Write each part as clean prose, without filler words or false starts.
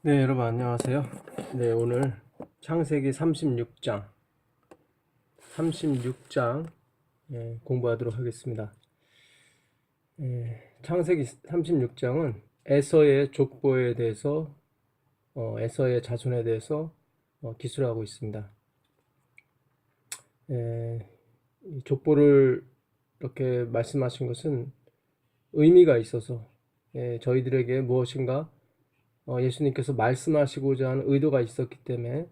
네, 여러분 안녕하세요. 네, 오늘 창세기 36장 공부하도록 하겠습니다. 창세기 36장은 에서의 족보에 대해서 에서의 자손에 대해서 기술하고 있습니다. 이 족보를 이렇게 말씀하신 것은 의미가 있어서 저희들에게 무엇인가 예수님께서 말씀하시고자 하는 의도가 있었기 때문에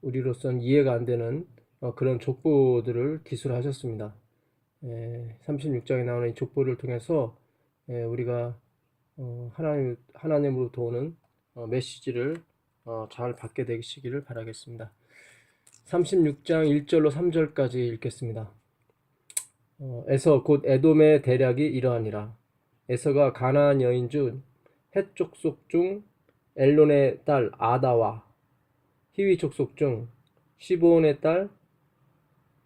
우리로서는 이해가 안 되는 그런 족보들을 기술하셨습니다. 36장에 나오는 이 족보를 통해서 우리가 하나님으로부터 오는 메시지를 잘 받게 되시기를 바라겠습니다. 36장 1절로 3절까지 읽겠습니다. 에서 곧 에돔의 대략이 이러하니라. 에서가 가나안 여인 중 헷 족속 중 엘론의 딸 아다와 히위 족속 중 시브온의 딸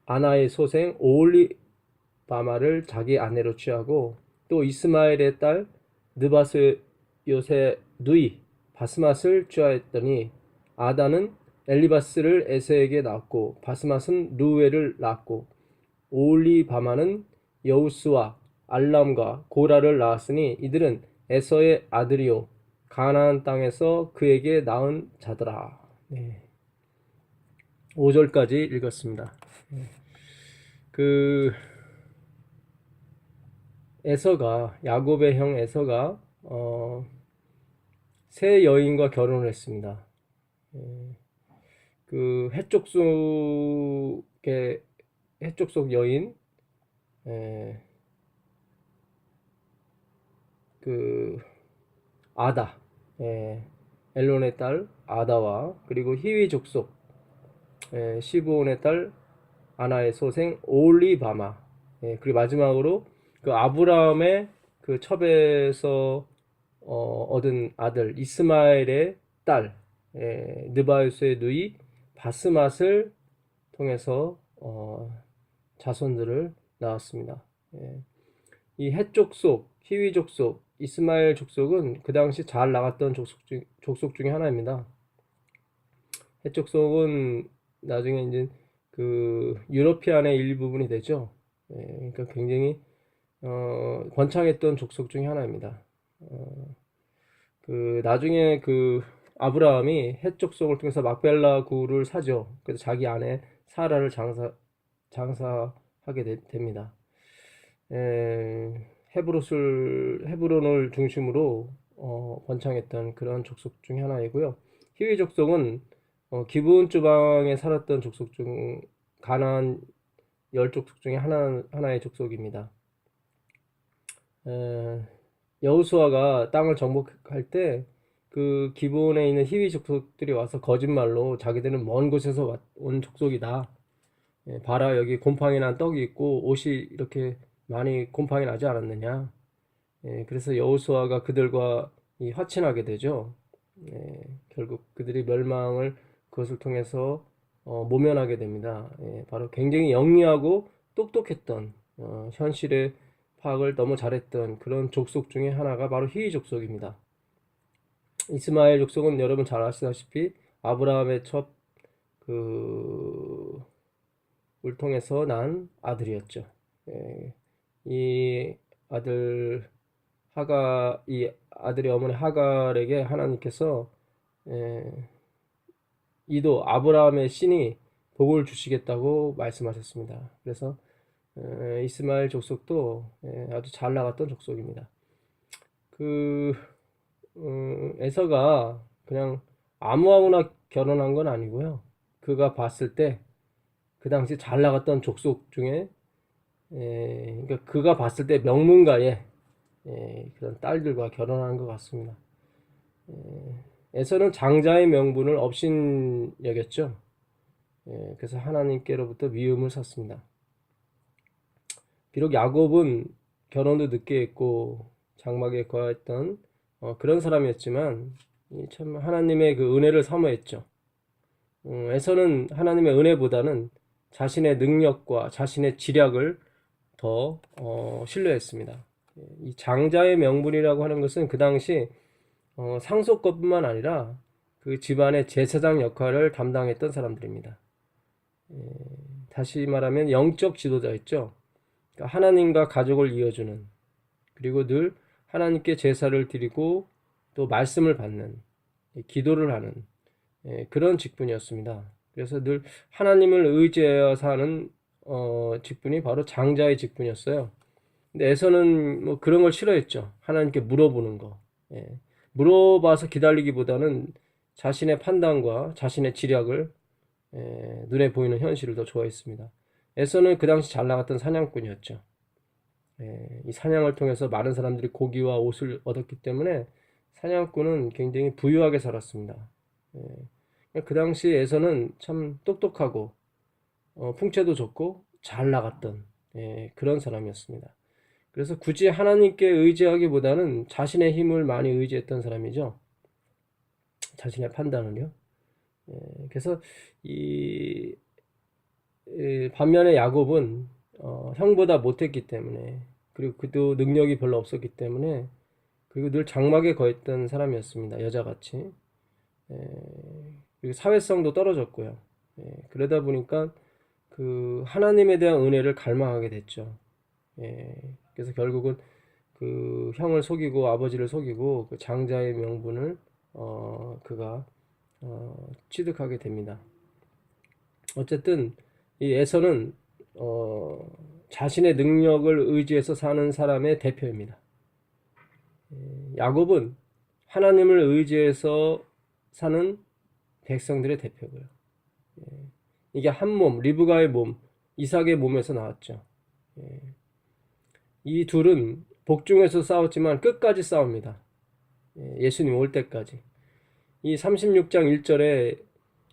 아나의 소생 오홀리바마를 자기 아내로 취하고 또 이스마엘의 딸 느바스요새 누이 바스맛을 취하였더니 아다는 엘리바스를 에서에게 낳았고 바스맛은 루엘을 낳았고 오홀리바마는 여우스와 알람과 고라를 낳았으니 이들은 에서의 아들이요 가나안 땅에서 그에게 낳은 자더라. 5절까지 읽었습니다. 그 에서가 야곱의 형 에서가 새 여인과 결혼을 했습니다. 그 해족속 여인 그 아다, 엘론의 딸 아다와 그리고 히위 족속 시브온의 딸 아나의 소생 오홀리바마, 그리고 마지막으로 그 아브라함의 그 첩에서 얻은 아들 이스마엘의 딸 느바요스의 누이 바스맛을 통해서 자손들을 낳았습니다. 이 헷 족속, 히위 족속, 이스마엘 족속은 그 당시 잘 나갔던 족속 중에 하나입니다. 헷 족속은 나중에 이제 그 유러피안의 일부분이 되죠. 그러니까 굉장히 번창했던 족속 중에 하나입니다. 그 나중에 그 아브라함이 헷 족속을 통해서 막벨라 구를 사죠. 그래서 자기 아내 사라를 장사하게 됩니다. 헤브론을 중심으로 번창했던 그런 족속 중에 하나이고요. 히위 족속은 기브온 지방에 살았던 족속 중 가나안 10족속 중에 하나의 족속입니다. 여호수아가 땅을 정복할 때 그 기브온에 있는 히위 족속들이 와서 거짓말로 자기들은 먼 곳에서 온 족속이다. 봐라, 여기 곰팡이 난 떡이 있고 옷이 이렇게 많이 곰팡이 나지 않았느냐. 그래서 여호수아가 그들과 화친하게 되죠. 결국 그들이 멸망을 그것을 통해서 모면하게 됩니다. 바로 굉장히 영리하고 똑똑했던 현실의 파악을 너무 잘했던 그런 족속 중에 하나가 바로 히위 족속입니다. 이스마엘 족속은 여러분 잘 아시다시피 아브라함의 첩을 통해서 난 아들이었죠. 이 아들의 어머니 하갈에게 하나님께서 이도 아브라함의 신이 복을 주시겠다고 말씀하셨습니다. 그래서 이스마엘 족속도 아주 잘 나갔던 족속입니다. 에서가 그냥 아무하고나 결혼한 건 아니고요. 그가 봤을 때 그 당시 잘 나갔던 족속 중에 그러니까 그가 봤을 때 명문가의 그런 딸들과 결혼한 것 같습니다. 에서는 장자의 명분을 업신여겼죠. 그래서 하나님께로부터 미움을 샀습니다. 비록 야곱은 결혼도 늦게 했고 장막에 거하였던 그런 사람이었지만 참 하나님의 그 은혜를 사모했죠. 에서는 하나님의 은혜보다는 자신의 능력과 자신의 지략을 더 신뢰했습니다. 이 장자의 명분이라고 하는 것은 그 당시 상속것뿐만 아니라 그 집안의 제사장 역할을 담당했던 사람들입니다. 다시 말하면 영적 지도자였죠. 그러니까 하나님과 가족을 이어주는, 그리고 늘 하나님께 제사를 드리고 또 말씀을 받는, 기도를 하는 그런 직분이었습니다. 그래서 늘 하나님을 의지하여 사는 직분이 바로 장자의 직분이었어요. 근데 에서는 뭐 그런 걸 싫어했죠. 하나님께 물어보는 거. 예. 물어봐서 기다리기보다는 자신의 판단과 자신의 지략을 눈에 보이는 현실을 더 좋아했습니다. 에서는 그 당시 잘 나갔던 사냥꾼이었죠. 이 사냥을 통해서 많은 사람들이 고기와 옷을 얻었기 때문에 사냥꾼은 굉장히 부유하게 살았습니다. 그 당시에서는 참 똑똑하고 풍채도 좋고 잘 나갔던 그런 사람이었습니다. 그래서 굳이 하나님께 의지하기보다는 자신의 힘을 많이 의지했던 사람이죠. 자신의 판단을요. 그래서 이 반면에 야곱은 형보다 못했기 때문에, 그리고 그도 능력이 별로 없었기 때문에, 그리고 늘 장막에 거했던 사람이었습니다. 여자같이. 그리고 사회성도 떨어졌고요. 그러다 보니까 그 하나님에 대한 은혜를 갈망하게 됐죠. 그래서 결국은 그 형을 속이고 아버지를 속이고 그 장자의 명분을 그가 취득하게 됩니다. 어쨌든 이 에서는 자신의 능력을 의지해서 사는 사람의 대표입니다. 야곱은 하나님을 의지해서 사는 백성들의 대표고요. 이게 한 몸, 리브가의 몸, 이삭의 몸에서 나왔죠. 이 둘은 복중에서 싸웠지만 끝까지 싸웁니다. 예수님 올 때까지. 이 36장 1절에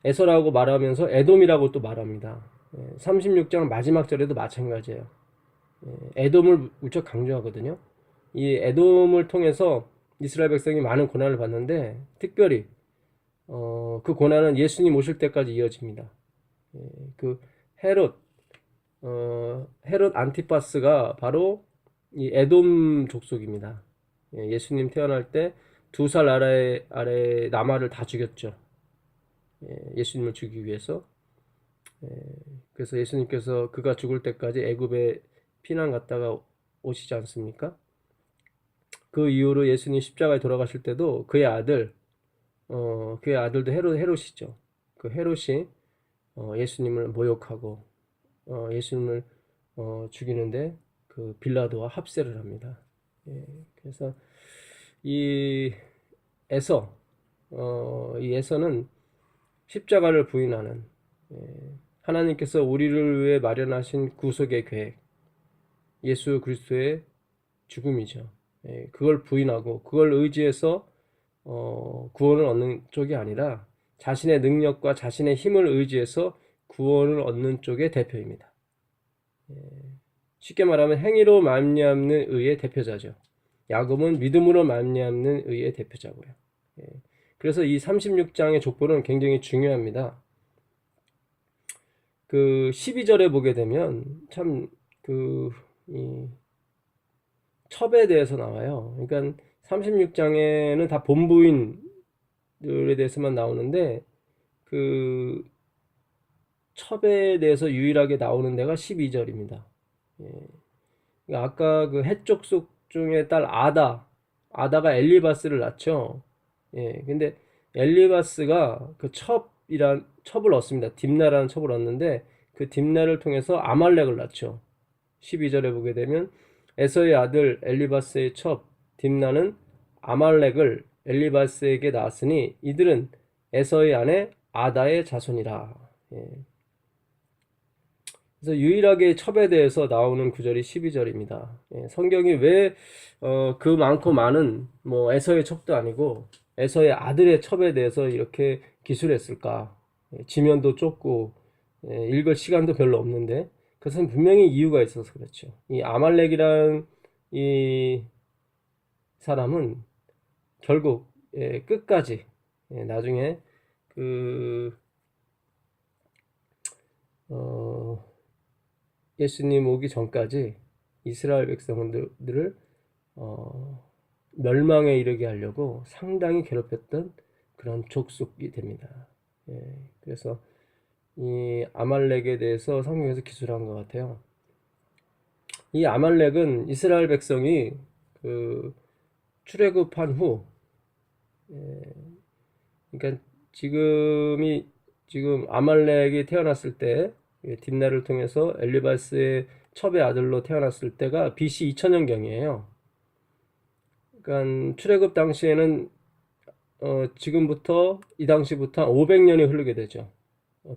에서라고 말하면서 에돔이라고 또 말합니다. 36장 마지막 절에도 마찬가지예요. 에돔을 무척 강조하거든요. 이 에돔을 통해서 이스라엘 백성이 많은 고난을 받는데, 특별히 그 고난은 예수님 오실 때까지 이어집니다. 그 헤롯 헤롯 안티파스가 바로 이 에돔 족속입니다. 예수님 태어날 때 2살 아래 남아를 다 죽였죠. 예수님을 죽이기 위해서. 그래서 예수님께서 그가 죽을 때까지 애굽에 피난 갔다가 오시지 않습니까? 그 이후로 예수님 십자가에 돌아가실 때도 그의 아들도 헤롯이죠. 그 헤롯이 예수님을 모욕하고 예수님을 죽이는데 그 빌라도와 합세를 합니다. 그래서 이 에서 이 에서는 십자가를 부인하는, 하나님께서 우리를 위해 마련하신 구속의 계획, 예수 그리스도의 죽음이죠. 그걸 부인하고 그걸 의지해서 구원을 얻는 쪽이 아니라 자신의 능력과 자신의 힘을 의지해서 구원을 얻는 쪽의 대표입니다. 쉽게 말하면 행위로 말미암는 의의 대표자죠. 야곱은 믿음으로 말미암는 의의 대표자고요. 그래서 이 36장의 족보는 굉장히 중요합니다. 그 12절에 보게 되면 참 이 첩에 대해서 나와요. 그러니까 36장에는 다 본부인들에 대해서만 나오는데 그 첩에 대해서 유일하게 나오는 데가 12절입니다. 그러니까 아까 그 헷족속 중에 딸 아다가 엘리바스를 낳죠. 근데 엘리바스가 그 첩을 얻습니다. 딥나라는 첩을 얻는데 그 딥나를 통해서 아말렉을 낳죠. 12절에 보게 되면 에서의 아들 엘리바스의 첩 딥나는 아말렉을 엘리바스에게 낳았으니 이들은 에서의 아내 아다의 자손이라. 그래서 유일하게 첩에 대해서 나오는 구절이 12절입니다. 성경이 왜 그 많고 많은 뭐 에서의 첩도 아니고 에서의 아들의 첩에 대해서 이렇게 기술했을까? 지면도 좁고 읽을 시간도 별로 없는데 그것은 분명히 이유가 있어서 그렇죠. 이 아말렉이란 이 사람은 결국 끝까지 나중에 그 예수님 오기 전까지 이스라엘 백성들을 멸망에 이르게 하려고 상당히 괴롭혔던 그런 족속이 됩니다. 그래서 이 아말렉에 대해서 성경에서 기술한 것 같아요. 이 아말렉은 이스라엘 백성이 그 출애굽한 후, 그러니까 지금 아말렉이 태어났을 때 딥나를 통해서 엘리바스의 첩의 아들로 태어났을 때가 BC 2000년경이에요. 그러니까 출애굽 당시에는 지금부터 이 당시부터 500년이 흐르게 되죠.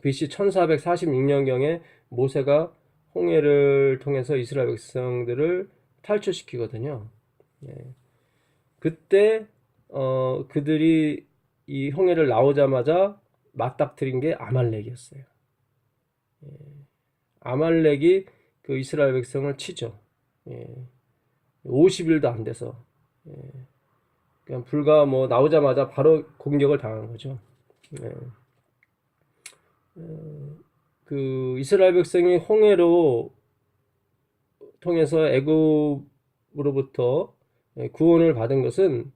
BC 1446년경에 모세가 홍해를 통해서 이스라엘 백성들을 탈출시키거든요. 그때 그들이 이 홍해를 나오자마자 맞닥뜨린 게 아말렉이었어요. 아말렉이 그 이스라엘 백성을 치죠. 50일도 안 돼서. 그냥 불과 뭐 나오자마자 바로 공격을 당한 거죠. 그 이스라엘 백성이 홍해로 통해서 애굽으로부터 구원을 받은 것은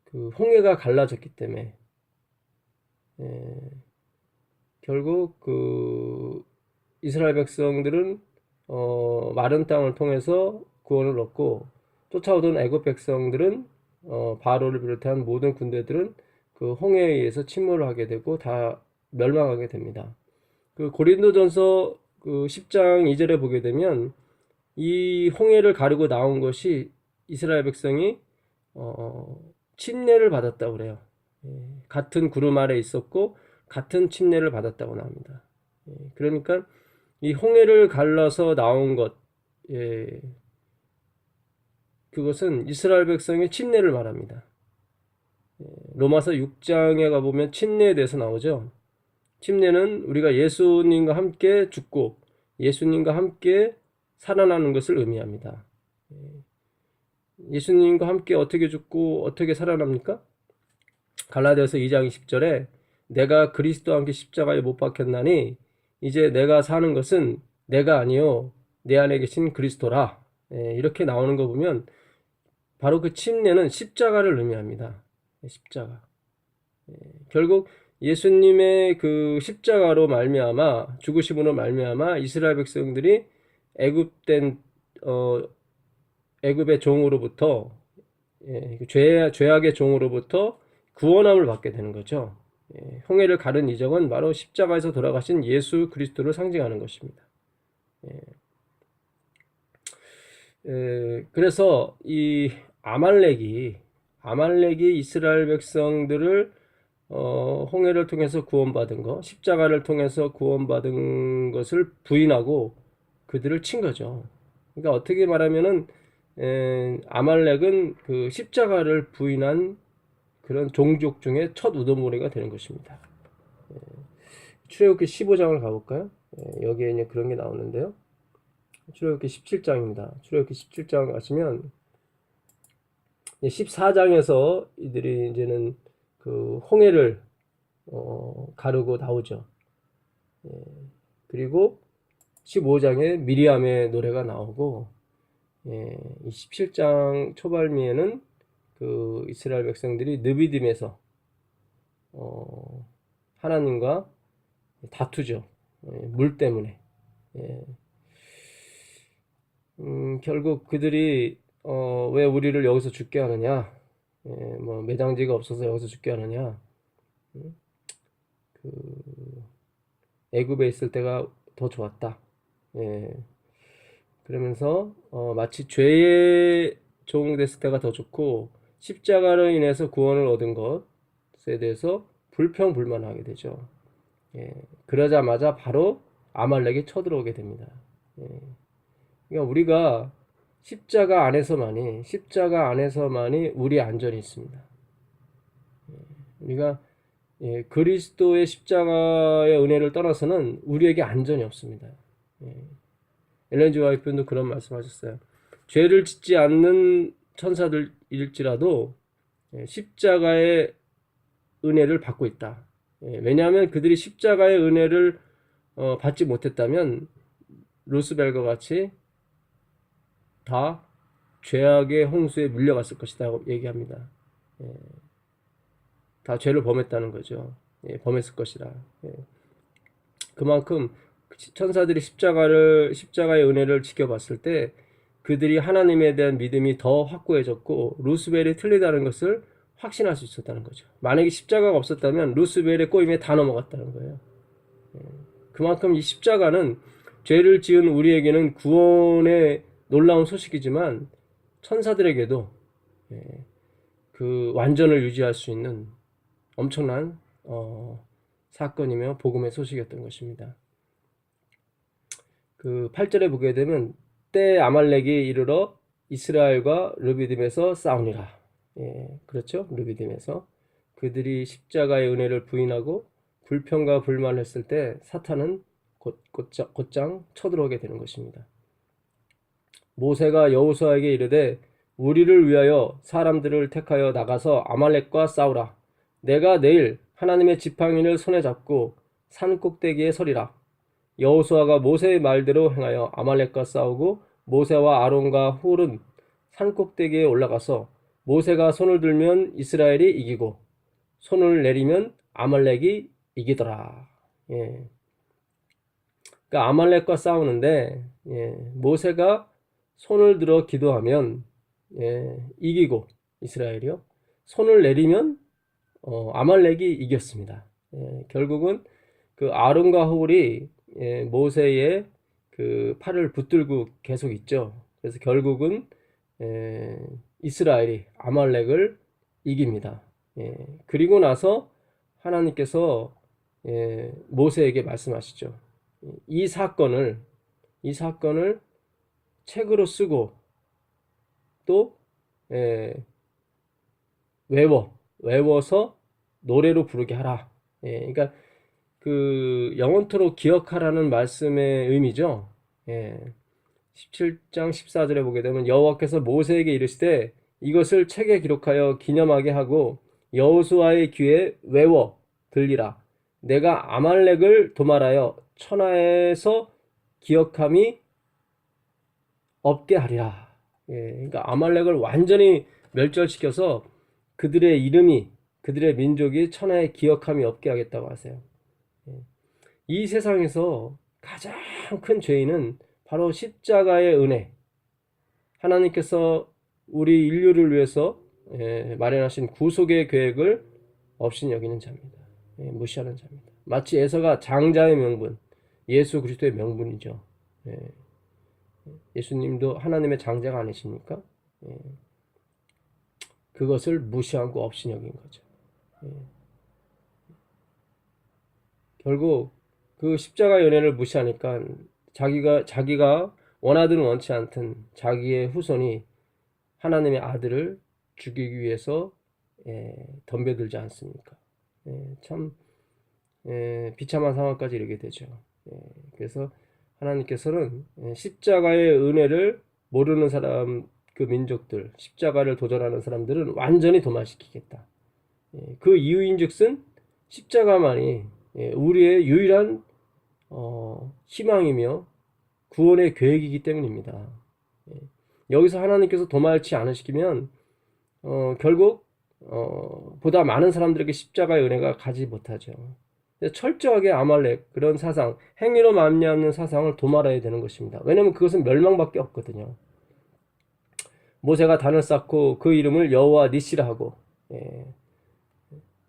그 홍해가 갈라졌기 때문에 결국 그 이스라엘 백성들은 마른 땅을 통해서 구원을 얻고 쫓아오던 애굽 백성들은 바로를 비롯한 모든 군대들은 그 홍해에 의해서 침몰을 하게 되고 다 멸망하게 됩니다. 그 고린도전서 그 10장 2절에 보게 되면 이 홍해를 가르고 나온 것이 이스라엘 백성이 침례를 받았다고 그래요. 같은 구름 아래 있었고 같은 침례를 받았다고 나옵니다. 그러니까 이 홍해를 갈라서 나온 것, 그것은 이스라엘 백성의 침례를 말합니다. 로마서 6장에 가보면 침례에 대해서 나오죠. 침례는 우리가 예수님과 함께 죽고 예수님과 함께 살아나는 것을 의미합니다. 예수님과 함께 어떻게 죽고 어떻게 살아납니까? 갈라디아서 2장 20절에 내가 그리스도와 함께 십자가에 못 박혔나니 이제 내가 사는 것은 내가 아니요 내 안에 계신 그리스도라. 이렇게 나오는 거 보면 바로 그 침례는 십자가를 의미합니다. 십자가. 결국 예수님의 그 십자가로 말미암아 죽으심으로 말미암아 이스라엘 백성들이 애굽의 종으로부터 죄악의 종으로부터 구원함을 받게 되는 거죠. 홍해를 가른 이적은 바로 십자가에서 돌아가신 예수 그리스도를 상징하는 것입니다. 그래서 이 아말렉이 이스라엘 백성들을 홍해를 통해서 구원받은 것, 십자가를 통해서 구원받은 것을 부인하고 그들을 친 거죠. 그러니까 어떻게 말하면은 아말렉은 그 십자가를 부인한 그런 종족 중에 첫 우두머리가 되는 것입니다. 출애굽기 15장을 가볼까요? 여기에 이제 그런 게 나오는데요. 출애굽기 17장입니다. 출애굽기 17장 가시면 14장에서 이들이 이제는 그 홍해를 가르고 나오죠. 그리고 15장에 미리암의 노래가 나오고 27장 초발미에는 그 이스라엘 백성들이 느비딤에서 하나님과 다투죠. 물 때문에. 결국 그들이 왜 우리를 여기서 죽게 하느냐? 뭐 매장지가 없어서 여기서 죽게 하느냐? 그 애굽에 있을 때가 더 좋았다. 그러면서 마치 죄의 종 됐을 때가 더 좋고 십자가로 인해서 구원을 얻은 것에 대해서 불평불만하게 되죠. 그러자마자 바로 아말렉이 쳐들어오게 됩니다. 그러니까 우리가 십자가 안에서만이 우리 안전이 있습니다. 우리가 그리스도의 십자가의 은혜를 떠나서는 우리에게 안전이 없습니다. 엘렌 G 와이프도 그런 말씀하셨어요. 죄를 짓지 않는 천사들일지라도 십자가의 은혜를 받고 있다. 왜냐하면 그들이 십자가의 은혜를 받지 못했다면 루스벨과 같이 다 죄악의 홍수에 물려갔을 것이다 얘기합니다. 예, 다 죄를 범했다는 거죠. 예, 범했을 것이라. 예. 그만큼 천사들이 십자가의 은혜를 지켜봤을 때 그들이 하나님에 대한 믿음이 더 확고해졌고 루스벨이 틀리다는 것을 확신할 수 있었다는 거죠. 만약에 십자가가 없었다면 루스벨의 꼬임에 다 넘어갔다는 거예요. 그만큼 이 십자가는 죄를 지은 우리에게는 구원의 놀라운 소식이지만 천사들에게도 그 완전을 유지할 수 있는 엄청난 사건이며 복음의 소식이었던 것입니다. 그 8절에 보게 되면 때 아말렉이 이르러 이스라엘과 르비딤에서 싸우니라. 예, 그렇죠? 르비딤에서 그들이 십자가의 은혜를 부인하고 불평과 불만을 했을 때 사탄은 곧장 쳐들어오게 되는 것입니다. 모세가 여호수아에게 이르되 우리를 위하여 사람들을 택하여 나가서 아말렉과 싸우라. 내가 내일 하나님의 지팡이를 손에 잡고 산 꼭대기에 서리라. 여호수아가 모세의 말대로 행하여 아말렉과 싸우고 모세와 아론과 훌은 산 꼭대기에 올라가서 모세가 손을 들면 이스라엘이 이기고 손을 내리면 아말렉이 이기더라. 예. 그러니까 아말렉과 싸우는데 모세가 손을 들어 기도하면 이기고 이스라엘이요. 손을 내리면 아말렉이 이겼습니다. 결국은 그 아론과 훌이 모세의 그 팔을 붙들고 계속 있죠. 그래서 결국은 이스라엘이 아말렉을 이깁니다. 그리고 나서 하나님께서 모세에게 말씀하시죠. 이 사건을 책으로 쓰고 또 외워서 노래로 부르게 하라. 그러니까 그 영원토록 기억하라는 말씀의 의미죠. 17장 14절에 보게 되면 여호와께서 모세에게 이르시되 이것을 책에 기록하여 기념하게 하고 여호수아의 귀에 외워 들리라. 내가 아말렉을 도말하여 천하에서 기억함이 없게 하리라. 그러니까 아말렉을 완전히 멸절시켜서 그들의 이름이 그들의 민족이 천하에 기억함이 없게 하겠다고 하세요. 이 세상에서 가장 큰 죄인은 바로 십자가의 은혜, 하나님께서 우리 인류를 위해서 마련하신 구속의 계획을 없인 여기는 자입니다. 무시하는 자입니다. 마치 에서가 장자의 명분, 예수 그리스도의 명분이죠. 예수님도 하나님의 장자가 아니십니까? 그것을 무시하고 없인 여긴 거죠. 결국 그 십자가의 은혜를 무시하니까 자기가 원하든 원치 않든 자기의 후손이 하나님의 아들을 죽이기 위해서 덤벼들지 않습니까? 참 비참한 상황까지 이르게 되죠. 그래서 하나님께서는 십자가의 은혜를 모르는 사람, 그 민족들, 십자가를 도전하는 사람들은 완전히 도말시키겠다. 그 이유인즉슨 십자가만이 우리의 유일한 희망이며 구원의 계획이기 때문입니다. 여기서 하나님께서 도말치 않으시면 결국 보다 많은 사람들에게 십자가의 은혜가 가지 못하죠. 철저하게 아말렉 그런 사상, 행위로 말미암는 사상을 도말해야 되는 것입니다. 왜냐하면 그것은 멸망밖에 없거든요. 모세가 단을 쌓고 그 이름을 여호와 니시라 하고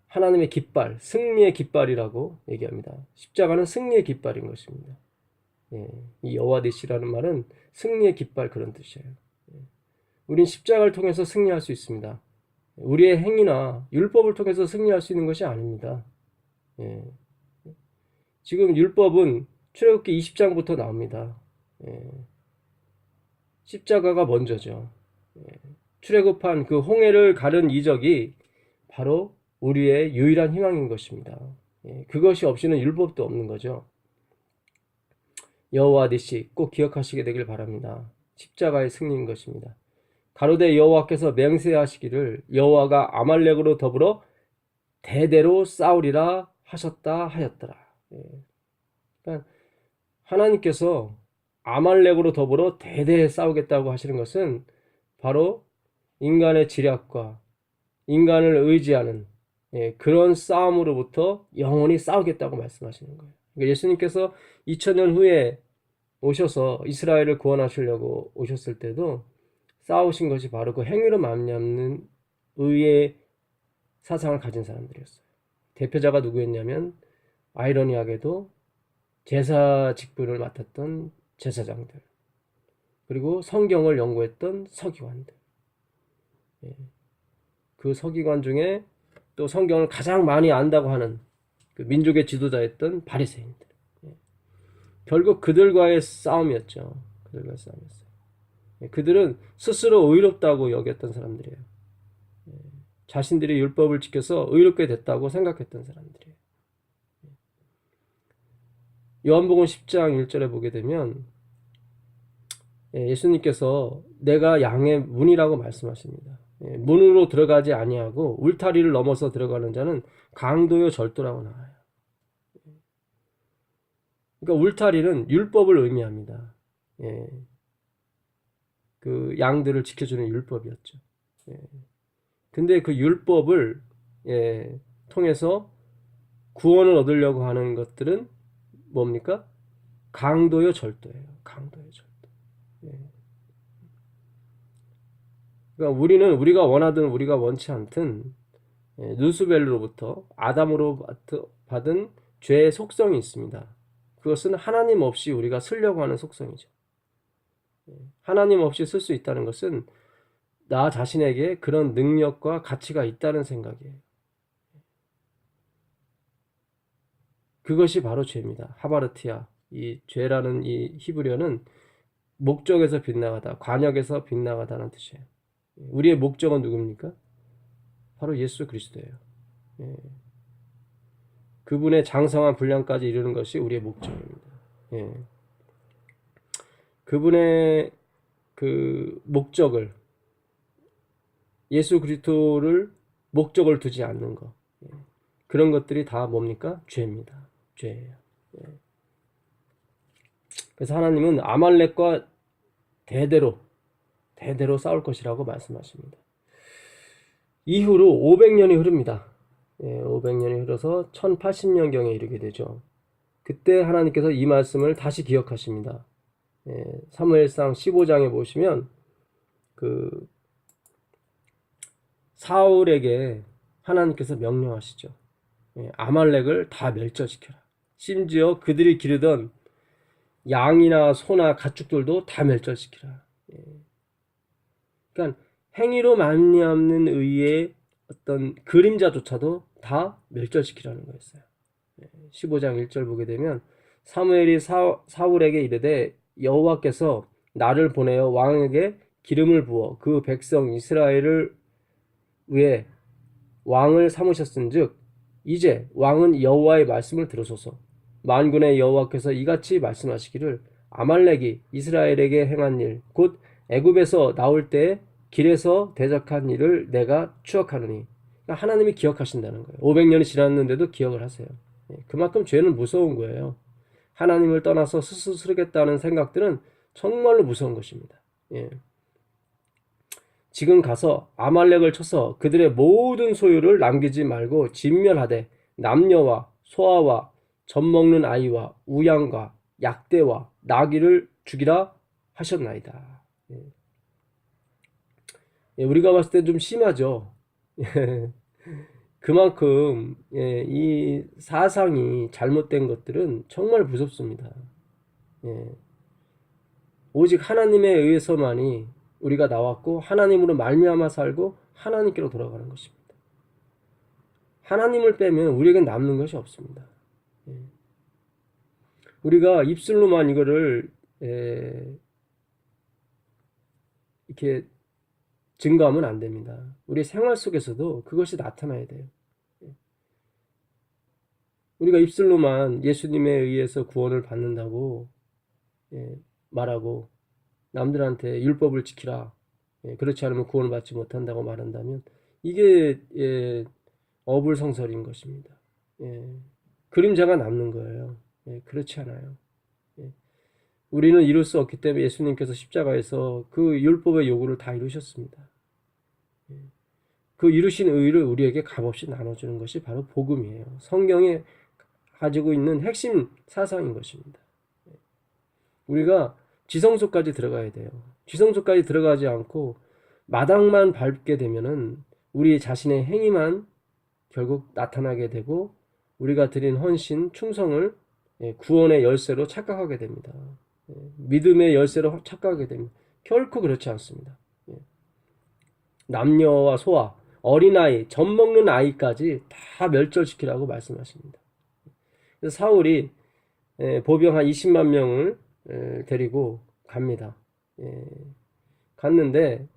하나님의 깃발, 승리의 깃발이라고 얘기합니다. 십자가는 승리의 깃발인 것입니다. 이 여호와 니시라는 말은 승리의 깃발 그런 뜻이에요. 우린 십자가를 통해서 승리할 수 있습니다. 우리의 행위나 율법을 통해서 승리할 수 있는 것이 아닙니다. 지금 율법은 출애굽기 20장부터 나옵니다. 십자가가 먼저죠. 출애굽한 그 홍해를 가른 이적이 바로 우리의 유일한 희망인 것입니다. 그것이 없이는 율법도 없는 거죠. 여호와 니시 꼭 기억하시게 되길 바랍니다. 십자가의 승리인 것입니다. 가로되 여호와께서 맹세하시기를 여호와가 아말렉으로 더불어 대대로 싸우리라 하셨다 하였더라. 그러니까 하나님께서 아말렉으로 더불어 대대 싸우겠다고 하시는 것은 바로 인간의 지략과 인간을 의지하는 그런 싸움으로부터 영원히 싸우겠다고 말씀하시는 거예요. 그러니까 예수님께서 2000년 후에 오셔서 이스라엘을 구원하시려고 오셨을 때도 싸우신 것이 바로 그 행위로 말미암는 의의 사상을 가진 사람들이었어요. 대표자가 누구였냐면 아이러니하게도 제사 직분을 맡았던 제사장들, 그리고 성경을 연구했던 서기관들. 그 서기관 중에 또 성경을 가장 많이 안다고 하는 그 민족의 지도자였던 바리새인들. 결국 그들과의 싸움이었죠. 그들과의 싸움이었어요. 그들은 스스로 의롭다고 여겼던 사람들이에요. 자신들이 율법을 지켜서 의롭게 됐다고 생각했던 사람들이에요. 요한복음 10장 1절에 보게 되면 예수님께서 내가 양의 문이라고 말씀하십니다. 문으로 들어가지 아니하고 울타리를 넘어서 들어가는 자는 강도요 절도라고 나와요. 그러니까 울타리는 율법을 의미합니다. 그 양들을 지켜주는 율법이었죠. 근데 그 율법을 통해서 구원을 얻으려고 하는 것들은 뭡니까? 강도요 절도예요. 강도요 절도. 그러니까 우리는 우리가 원하든 우리가 원치 않든 누수벨로부터 아담으로 받은 죄의 속성이 있습니다. 그것은 하나님 없이 우리가 쓰려고 하는 속성이죠. 하나님 없이 쓸 수 있다는 것은 나 자신에게 그런 능력과 가치가 있다는 생각이에요. 그것이 바로 죄입니다. 하바르티아, 이 죄라는 이 히브리어는 목적에서 빗나가다, 관역에서 빗나가다는 뜻이에요. 우리의 목적은 누굽니까? 바로 예수 그리스도예요. 그분의 장성한 분량까지 이루는 것이 우리의 목적입니다. 그분의 그 목적을, 예수 그리스도를 목적을 두지 않는 것, 그런 것들이 다 뭡니까? 죄입니다. 죄예요. 그래서 하나님은 아말렉과 대대로 싸울 것이라고 말씀하십니다. 이후로 500년이 흐릅니다. 500년이 흐러서 1080년경에 이르게 되죠. 그때 하나님께서 이 말씀을 다시 기억하십니다. 사무엘상 15장에 보시면 그 사울에게 하나님께서 명령하시죠. 아말렉을 다 멸절시켜라. 심지어 그들이 기르던 양이나 소나 가축들도 다 멸절시키라. 그러니까 행위로 말미암는 의의 어떤 그림자조차도 다 멸절시키라는 거였어요. 15장 1절 보게 되면 사무엘이 사울에게 이르되 여호와께서 나를 보내어 왕에게 기름을 부어 그 백성 이스라엘을 위해 왕을 삼으셨은즉 이제 왕은 여호와의 말씀을 들으소서. 만군의 여호와께서 이같이 말씀하시기를 아말렉이 이스라엘에게 행한 일 곧 애굽에서 나올 때 길에서 대적한 일을 내가 추억하느니. 그러니까 하나님이 기억하신다는 거예요. 500년이 지났는데도 기억을 하세요. 그만큼 죄는 무서운 거예요. 하나님을 떠나서 스스로 쓰겠다는 생각들은 정말로 무서운 것입니다. 지금 가서 아말렉을 쳐서 그들의 모든 소유를 남기지 말고 진멸하되 남녀와 소아와 젖먹는 아이와 우양과 약대와 나귀를 죽이라 하셨나이다. 우리가 봤을 때 좀 심하죠. 그만큼 이 사상이 잘못된 것들은 정말 무섭습니다. 오직 하나님에 의해서만이 우리가 나왔고 하나님으로 말미암아 살고 하나님께로 돌아가는 것입니다. 하나님을 빼면 우리에겐 남는 것이 없습니다. 우리가 입술로만 이거를 이렇게 증거하면 안 됩니다. 우리 생활 속에서도 그것이 나타나야 돼요. 우리가 입술로만 예수님에 의해서 구원을 받는다고 말하고 남들한테 율법을 지키라, 그렇지 않으면 구원을 받지 못한다고 말한다면 이게 어불성설인 것입니다. 그림자가 남는 거예요. 그렇지 않아요. 우리는 이룰 수 없기 때문에 예수님께서 십자가에서 그 율법의 요구를 다 이루셨습니다. 그 이루신 의를 우리에게 값없이 나눠주는 것이 바로 복음이에요. 성경에 가지고 있는 핵심 사상인 것입니다. 우리가 지성소까지 들어가야 돼요. 지성소까지 들어가지 않고 마당만 밟게 되면은 우리 자신의 행위만 결국 나타나게 되고 우리가 드린 헌신, 충성을 구원의 열쇠로 착각하게 됩니다. 믿음의 열쇠로 착각하게 됩니다. 결코 그렇지 않습니다. 남녀와 소아, 어린아이, 젖 먹는 아이까지 다 멸절시키라고 말씀하십니다. 그래서 사울이 보병 한 20만 명을 데리고 갑니다. 갔는데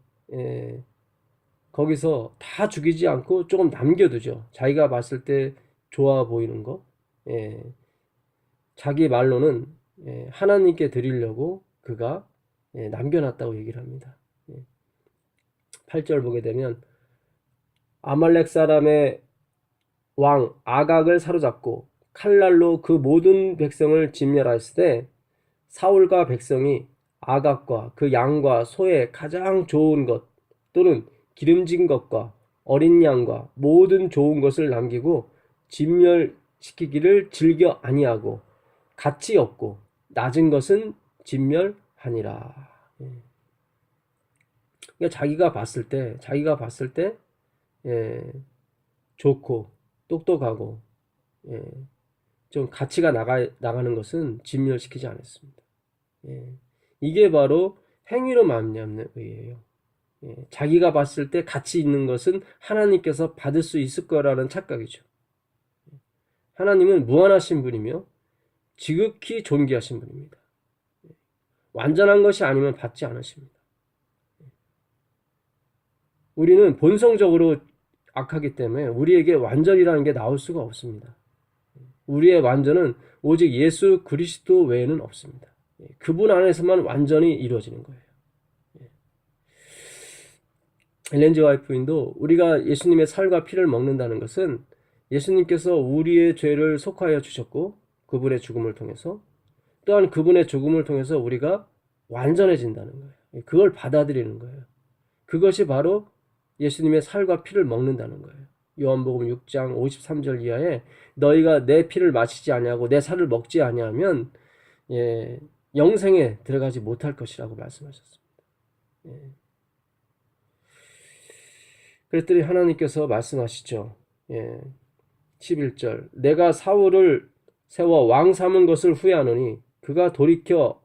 거기서 다 죽이지 않고 조금 남겨두죠. 자기가 봤을 때 좋아 보이는 거. 자기 말로는 하나님께 드리려고 그가 남겨놨다고 얘기를 합니다. 8절 보게 되면 아말렉 사람의 왕 아각을 사로잡고 칼날로 그 모든 백성을 진멸하였을 때 사울과 백성이 아각과 그 양과 소의 가장 좋은 것 또는 기름진 것과 어린 양과 모든 좋은 것을 남기고 진멸시키기를 즐겨 아니하고 가치 없고 낮은 것은 진멸하니라. 그러니까 자기가 봤을 때 좋고 똑똑하고 좀 가치가 나가는 것은 진멸시키지 않았습니다. 이게 바로 행위로 말미암는 의예요. 자기가 봤을 때 가치 있는 것은 하나님께서 받을 수 있을 거라는 착각이죠. 하나님은 무한하신 분이며 지극히 존귀하신 분입니다. 완전한 것이 아니면 받지 않으십니다. 우리는 본성적으로 악하기 때문에 우리에게 완전이라는 게 나올 수가 없습니다. 우리의 완전은 오직 예수 그리스도 외에는 없습니다. 그분 안에서만 완전히 이루어지는 거예요. 엘렌 G. 화이트인도 우리가 예수님의 살과 피를 먹는다는 것은 예수님께서 우리의 죄를 속하여 주셨고 그분의 죽음을 통해서 또한 그분의 죽음을 통해서 우리가 완전해진다는 거예요. 그걸 받아들이는 거예요. 그것이 바로 예수님의 살과 피를 먹는다는 거예요. 요한복음 6장 53절 이하에 너희가 내 피를 마시지 아니하고 내 살을 먹지 아니하면 영생에 들어가지 못할 것이라고 말씀하셨습니다. 그랬더니 하나님께서 말씀하시죠. 11절 내가 사울을 세워 왕 삼은 것을 후회하노니 그가 돌이켜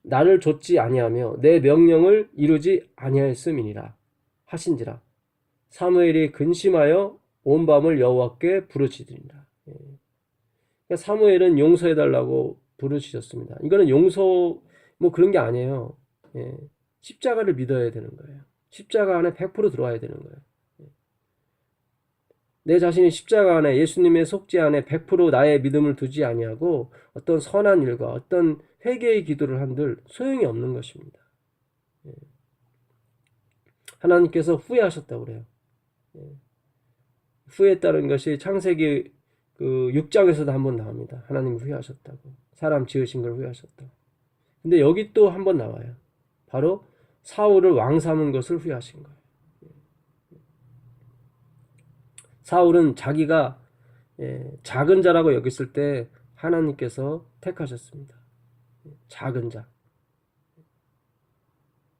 나를 좇지 아니하며 내 명령을 이루지 아니하였음이니라 하신지라. 사무엘이 근심하여 온 밤을 여호와께 부르짖으니라. 그러니까 사무엘은 용서해달라고 부르짖었습니다. 이거는 용서 뭐 그런 게 아니에요. 십자가를 믿어야 되는 거예요. 십자가 안에 100% 들어와야 되는 거예요. 내 자신이 십자가 안에 예수님의 속죄 안에 100% 나의 믿음을 두지 아니하고 어떤 선한 일과 어떤 회개의 기도를 한들 소용이 없는 것입니다. 하나님께서 후회하셨다고 그래요. 후회했다는 것이 창세기 그 6장에서도 한번 나옵니다. 하나님 후회하셨다고. 사람 지으신 걸 후회하셨다고. 근데 여기 또 한번 나와요. 바로 사울을 왕 삼은 것을 후회하신 거예요. 사울은 자기가 작은 자라고 여겼을 때 하나님께서 택하셨습니다. 작은 자.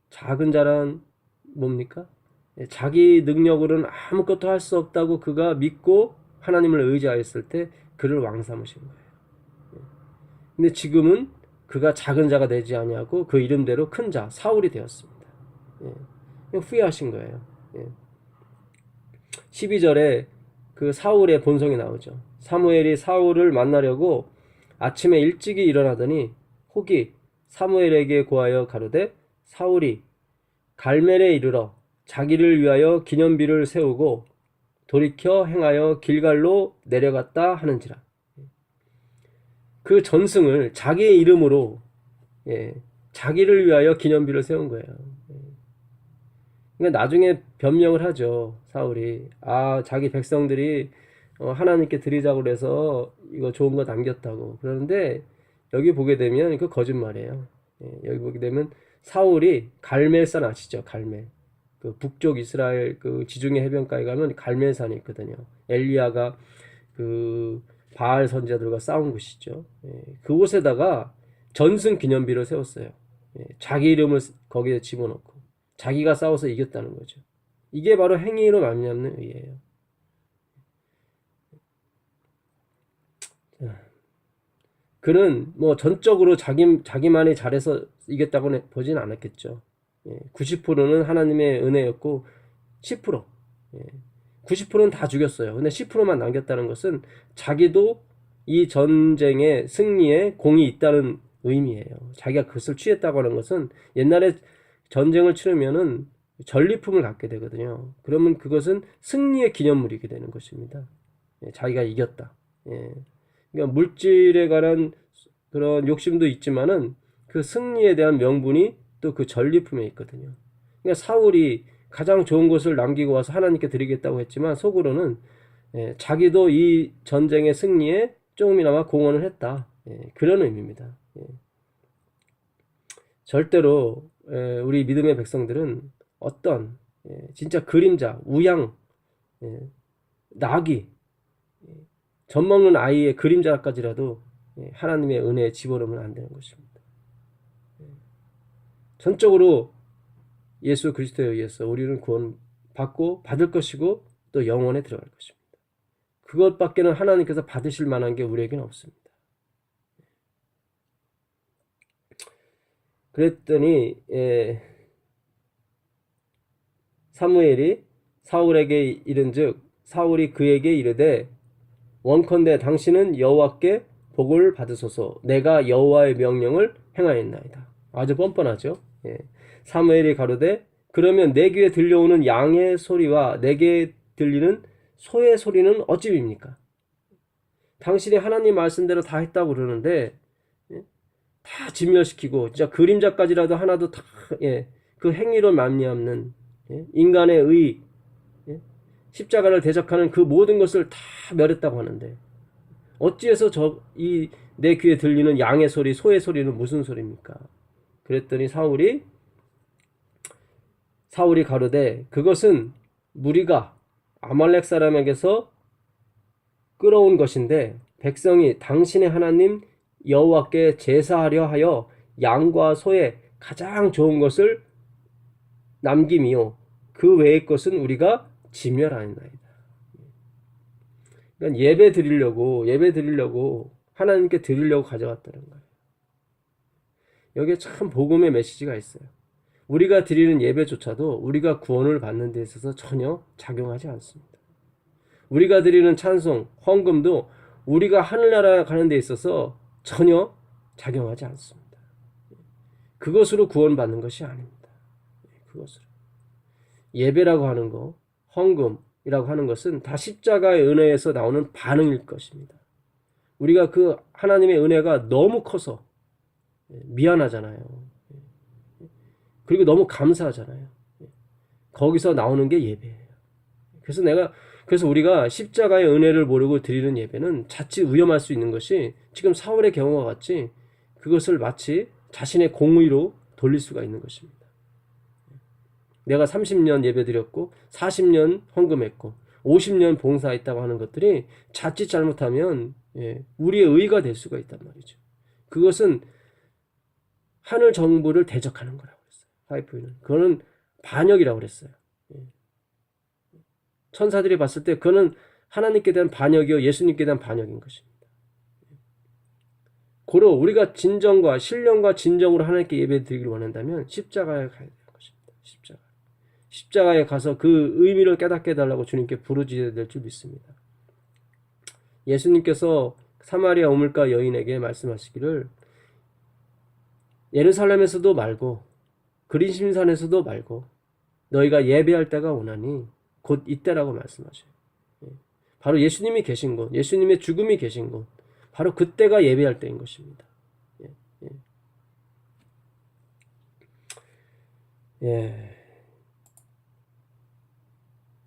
작은 자란 뭡니까? 자기 능력으로는 아무것도 할 수 없다고 그가 믿고 하나님을 의지하였을 때 그를 왕 삼으신 거예요. 근데 지금은 그가 작은 자가 되지 아니하고 그 이름대로 큰 자, 사울이 되었습니다. 후회하신 거예요. 12절에 그 사울의 본성이 나오죠. 사무엘이 사울을 만나려고 아침에 일찍이 일어나더니 혹이 사무엘에게 고하여 가로되 사울이 갈멜에 이르러 자기를 위하여 기념비를 세우고 돌이켜 행하여 길갈로 내려갔다 하는지라. 그 전승을 자기의 이름으로 자기를 위하여 기념비를 세운 거예요. 그러니까 나중에 변명을 하죠. 사울이 자기 백성들이 하나님께 드리자고 그래서 이거 좋은 거 남겼다고. 그러는데 여기 보게 되면 그 거짓말이에요. 여기 보게 되면 사울이 갈멜산 아시죠? 갈멜. 그 북쪽 이스라엘 그 지중해 해변가에 가면 갈멜산이 있거든요. 엘리야가 그 바알 선지자들과 싸운 곳이죠. 그곳에다가 전승 기념비를 세웠어요. 자기 이름을 거기에 집어넣고 자기가 싸워서 이겼다는 거죠. 이게 바로 행위로 말미암는 의예요. 그는 뭐 전적으로 자기만이 잘해서 이겼다고 보진 않았겠죠. 90%는 하나님의 은혜였고 10%, 90%는 다 죽였어요. 근데 10%만 남겼다는 것은 자기도 이 전쟁의 승리에 공이 있다는 의미예요. 자기가 그것을 취했다고 하는 것은 옛날에 전쟁을 치르면은 전리품을 갖게 되거든요. 그러면 그것은 승리의 기념물이게 되는 것입니다. 자기가 이겼다. 그러니까 물질에 관한 그런 욕심도 있지만은 그 승리에 대한 명분이 또 그 전리품에 있거든요. 그러니까 사울이 가장 좋은 것을 남기고 와서 하나님께 드리겠다고 했지만 속으로는 자기도 이 전쟁의 승리에 조금이나마 공헌을 했다. 그런 의미입니다. 절대로 우리 믿음의 백성들은 어떤 진짜 그림자, 우양, 나귀, 젖먹는 아이의 그림자까지라도 하나님의 은혜에 집어넣으면 안 되는 것입니다. 전적으로 예수 그리스도에 의해서 우리는 구원받고 받을 것이고 또 영원에 들어갈 것입니다. 그것밖에는 하나님께서 받으실 만한 게 우리에게는 없습니다. 그랬더니 사무엘이 사울에게 이른즉 사울이 그에게 이르되 원컨대 당신은 여호와께 복을 받으소서 내가 여호와의 명령을 행하였나이다. 아주 뻔뻔하죠. 사무엘이 가로되 그러면 내 귀에 들려오는 양의 소리와 내게 들리는 소의 소리는 어찌입니까? 당신이 하나님 말씀대로 다 했다고 그러는데 다 진멸시키고 진짜 그림자까지라도 하나도 다 그 행위로 말미암는 인간의 의 십자가를 대적하는 그 모든 것을 다 멸했다고 하는데 어찌해서 이 내 귀에 들리는 양의 소리, 소의 소리는 무슨 소리입니까? 그랬더니 사울이 가로되 그것은 무리가 아말렉 사람에게서 끌어온 것인데 백성이 당신의 하나님 여호와께 제사하려 하여 양과 소의 가장 좋은 것을 남김이요 그 외의 것은 우리가 진멸하였나이다. 그러니까 예배 드리려고 하나님께 드리려고 가져갔다는 거예요. 여기에 참 복음의 메시지가 있어요. 우리가 드리는 예배조차도 우리가 구원을 받는 데 있어서 전혀 작용하지 않습니다. 우리가 드리는 찬송, 헌금도 우리가 하늘나라 가는 데 있어서 전혀 작용하지 않습니다. 그것으로 구원받는 것이 아닙니다. 그것으로. 예배라고 하는 거, 헌금이라고 하는 것은 다 십자가의 은혜에서 나오는 반응일 것입니다. 우리가 그 하나님의 은혜가 너무 커서 미안하잖아요. 그리고 너무 감사하잖아요. 거기서 나오는 게 예배예요. 그래서 우리가 십자가의 은혜를 모르고 드리는 예배는 자칫 위험할 수 있는 것이 지금 사울의 경우와 같이 그것을 마치 자신의 공의로 돌릴 수가 있는 것입니다. 내가 30년 예배 드렸고 40년 헌금했고 50년 봉사했다고 하는 것들이 자칫 잘못하면 우리의 의가 될 수가 있단 말이죠. 그것은 하늘 정부를 대적하는 거라고 그랬어요. 하이프는 그거는 반역이라고 그랬어요. 천사들이 봤을 때 그거는 하나님께 대한 반역이요 예수님께 대한 반역인 것입니다. 고로 우리가 진정과 신령과 진정으로 하나님께 예배 드리기를 원한다면 십자가에 가야 되는 것입니다. 십자가에 가서 그 의미를 깨닫게 해달라고 주님께 부르짖어야 될 줄 믿습니다. 예수님께서 사마리아 우물가 여인에게 말씀하시기를 예루살렘에서도 말고 그리심산에서도 말고 너희가 예배할 때가 오나니 곧 이때라고 말씀하셔요. 바로 예수님이 계신 곳, 예수님의 죽음이 계신 곳, 바로 그때가 예배할 때인 것입니다.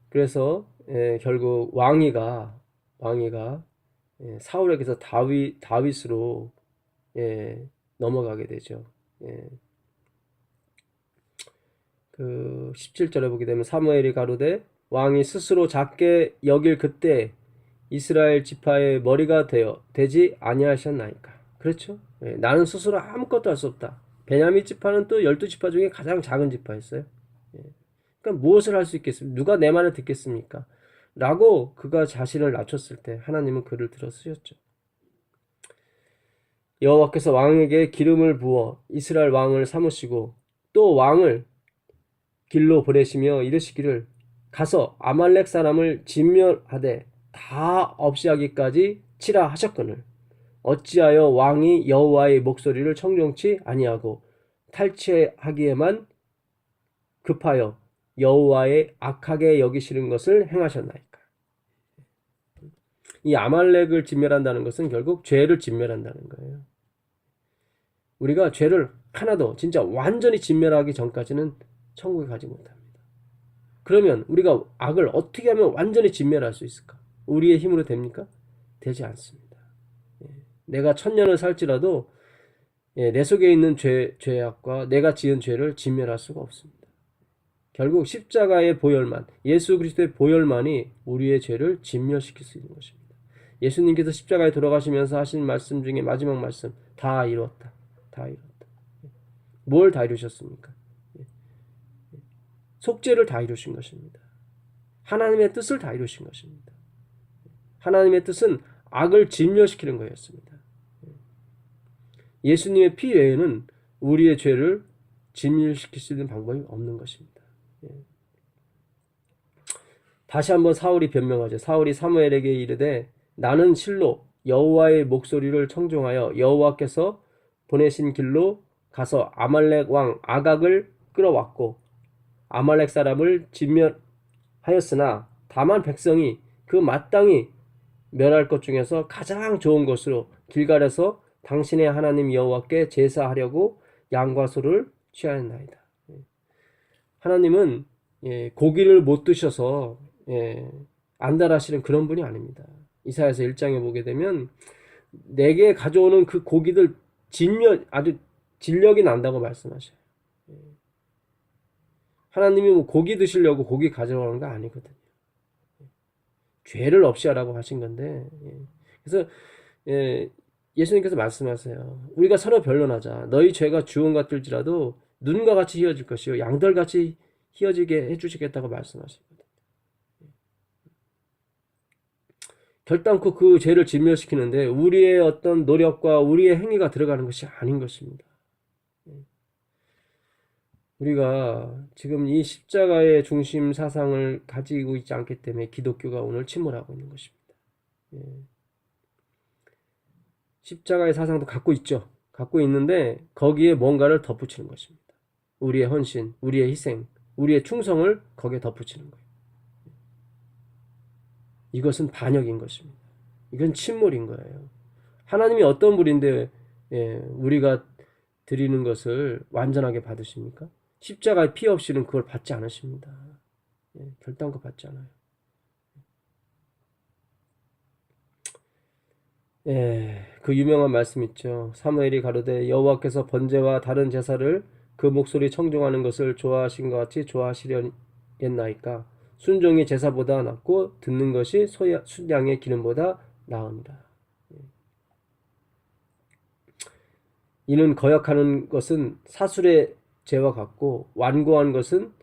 그래서 결국 왕이가 사울에게서 다윗으로 넘어가게 되죠. 예. 그 17절에 보게 되면 사무엘이 가로되 왕이 스스로 작게 여길 그때 이스라엘 지파의 머리가 되지 아니하셨나이까. 그렇죠? 예, 나는 스스로 아무것도 할 수 없다. 베냐민 지파는 또 12지파 중에 가장 작은 지파였어요. 예. 그러니까 무엇을 할 수 있겠습니까? 누가 내 말을 듣겠습니까? 라고 그가 자신을 낮췄을 때 하나님은 그를 들어 쓰셨죠. 여호와께서 왕에게 기름을 부어 이스라엘 왕을 삼으시고 또 왕을 길로 보내시며 이르시기를 가서 아말렉 사람을 진멸하되 다 없이 하기까지 치라 하셨거늘 어찌하여 왕이 여호와의 목소리를 청종치 아니하고 탈취하기에만 급하여 여호와의 악하게 여기시는 것을 행하셨나이까. 이 아말렉을 진멸한다는 것은 결국 죄를 진멸한다는 거예요. 우리가 죄를 하나도 진짜 완전히 진멸하기 전까지는 천국에 가지 못합니다. 그러면 우리가 악을 어떻게 하면 완전히 진멸할 수 있을까? 우리의 힘으로 됩니까? 되지 않습니다. 내가 1000년을 살지라도 내 속에 있는 죄악과 내가 지은 죄를 진멸할 수가 없습니다. 결국 십자가의 보혈만, 예수 그리스도의 보혈만이 우리의 죄를 진멸시킬 수 있는 것입니다. 예수님께서 십자가에 돌아가시면서 하신 말씀 중에 마지막 말씀, 다 이루었다. 다 이뤘다. 뭘 다 이루셨습니까? 속죄를 다 이루신 것입니다. 하나님의 뜻을 다 이루신 것입니다. 하나님의 뜻은 악을 진멸시키는 거였습니다. 예수님의 피 외에는 우리의 죄를 진멸시킬 수 있는 방법이 없는 것입니다. 다시 한번 사울이 변명하죠. 사울이 사무엘에게 이르되 나는 실로 여호와의 목소리를 청종하여 여호와께서 보내신 길로 가서 아말렉 왕 아각을 끌어왔고 아말렉 사람을 진멸하였으나 다만 백성이 그 마땅히 멸할 것 중에서 가장 좋은 것으로 길갈에서 당신의 하나님 여호와께 제사하려고 양과 소를 취하였나이다. 하나님은 고기를 못 드셔서 안달하시는 그런 분이 아닙니다. 이사야서 1장에 보게 되면 내게 가져오는 그 고기들 아주 진력이 난다고 말씀하셔요. 하나님이 뭐 고기 드시려고 고기 가져오는 거 아니거든요. 죄를 없이 하라고 하신 건데, 그래서 예수님께서 말씀하세요. 우리가 서로 변론하자. 너희 죄가 주홍 같을지라도 눈과 같이 희어질 것이요 양털같이 희어지게 해주시겠다고 말씀하시거든요. 결단코 그 죄를 진멸시키는데 우리의 어떤 노력과 우리의 행위가 들어가는 것이 아닌 것입니다. 우리가 지금 이 십자가의 중심 사상을 가지고 있지 않기 때문에 기독교가 오늘 침몰하고 있는 것입니다. 십자가의 사상도 갖고 있죠. 갖고 있는데 거기에 뭔가를 덧붙이는 것입니다. 우리의 헌신, 우리의 희생, 우리의 충성을 거기에 덧붙이는 거예요. 이것은 반역인 것입니다. 이건 침몰인 거예요. 하나님이 어떤 분인데 우리가 드리는 것을 완전하게 받으십니까? 십자가의 피 없이는 그걸 받지 않으십니다. 결단코 받지 않아요. 그 유명한 말씀 있죠. 사무엘이 가로되 여호와께서 번제와 다른 제사를 그 목소리 청종하는 것을 좋아하신 것 같이 좋아하시려겠나이까. 순종이 제사보다 낫고 듣는 것이 순양의 기름보다 나으니라. 이는 거역하는 것은 사술의 죄와 같고 완고한 것은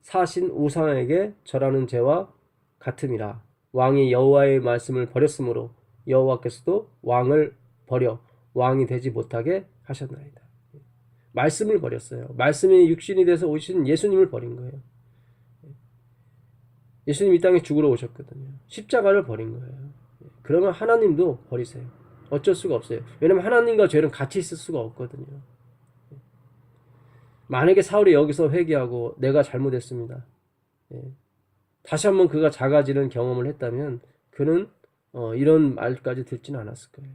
사신 우상에게 절하는 죄와 같음이라. 왕이 여호와의 말씀을 버렸으므로 여호와께서도 왕을 버려 왕이 되지 못하게 하셨나이다. 말씀을 버렸어요. 말씀이 육신이 돼서 오신 예수님을 버린 거예요. 예수님 이 땅에 죽으러 오셨거든요. 십자가를 버린 거예요. 그러면 하나님도 버리세요. 어쩔 수가 없어요. 왜냐면 하나님과 죄는 같이 있을 수가 없거든요. 만약에 사울이 여기서 회개하고 내가 잘못했습니다. 다시 한번 그가 작아지는 경험을 했다면 그는 이런 말까지 듣지는 않았을 거예요.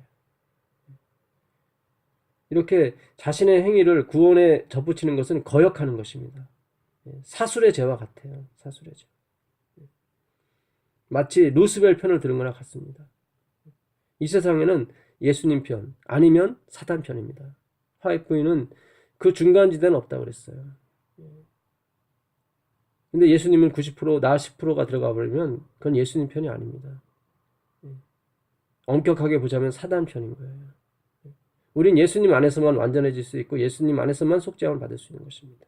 이렇게 자신의 행위를 구원에 덧붙이는 것은 거역하는 것입니다. 사술의 죄와 같아요. 사술의 죄. 마치 루스벨 편을 들은 거나 같습니다. 이 세상에는 예수님 편 아니면 사단 편입니다. 화이트보이는 그 중간지대는 없다고 그랬어요. 근데 예수님은 90%, 나 10%가 들어가 버리면 그건 예수님 편이 아닙니다. 엄격하게 보자면 사단 편인 거예요. 우린 예수님 안에서만 완전해질 수 있고 예수님 안에서만 속죄함을 받을 수 있는 것입니다.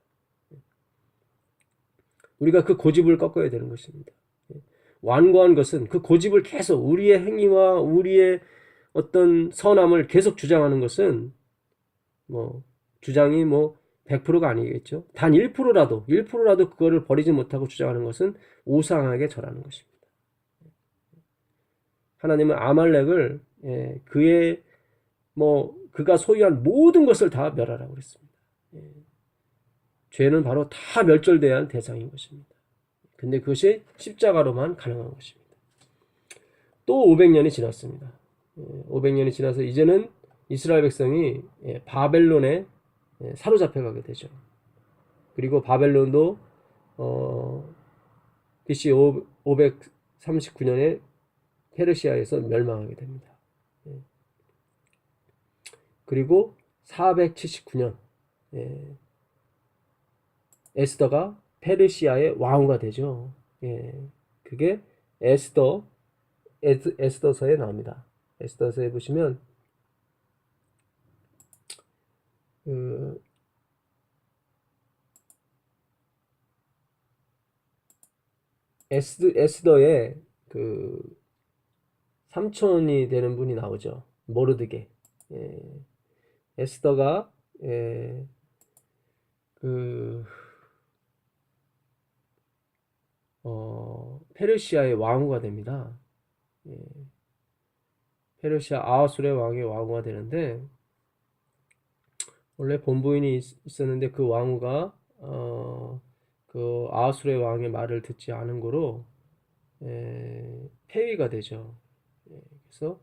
우리가 그 고집을 꺾어야 되는 것입니다. 완고한 것은 그 고집을 계속 우리의 행위와 우리의 어떤 선함을 계속 주장하는 것은 주장이 100%가 아니겠죠. 단 1%라도 그거를 버리지 못하고 주장하는 것은 우상하게 절하는 것입니다. 하나님은 아말렉을 그의 그가 소유한 모든 것을 다 멸하라고 그랬습니다. 죄는 바로 다 멸절돼야 할 대상인 것입니다. 근데 그것이 십자가로만 가능한 것입니다. 또 500년이 지났습니다. 500년이 지나서 이제는 이스라엘 백성이 바벨론에 사로잡혀가게 되죠. 그리고 바벨론도 BC 539년에 페르시아에서 멸망하게 됩니다. 그리고 479년 에스더가 페르시아의 왕후가 되죠. 그게 에스더서에 나옵니다. 에스더서에 보시면 에스더의 그 삼촌이 되는 분이 나오죠. 모르드게. 에스더가 페르시아의 왕후가 됩니다. 페르시아 아하술의 왕의 왕후가 되는데 원래 본부인이 있었는데 그 왕후가 그 아하술의 왕의 말을 듣지 않은 거로 폐위가 되죠. 그래서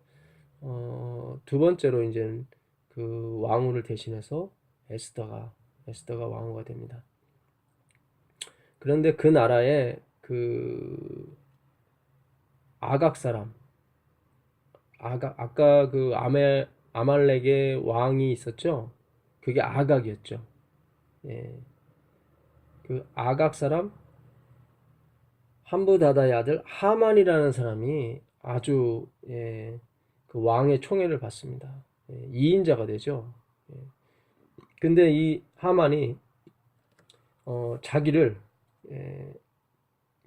두 번째로 이제 그 왕후를 대신해서 에스더가 왕후가 됩니다. 그런데 그 나라에 그 아각 사람, 아까 그 아말렉의 왕이 있었죠. 그게 아각이었죠. 그 아각 사람 함부다다의 아들 하만이라는 사람이 아주 그 왕의 총애를 받습니다. 2인자가 되죠. 근데 이 하만이 자기를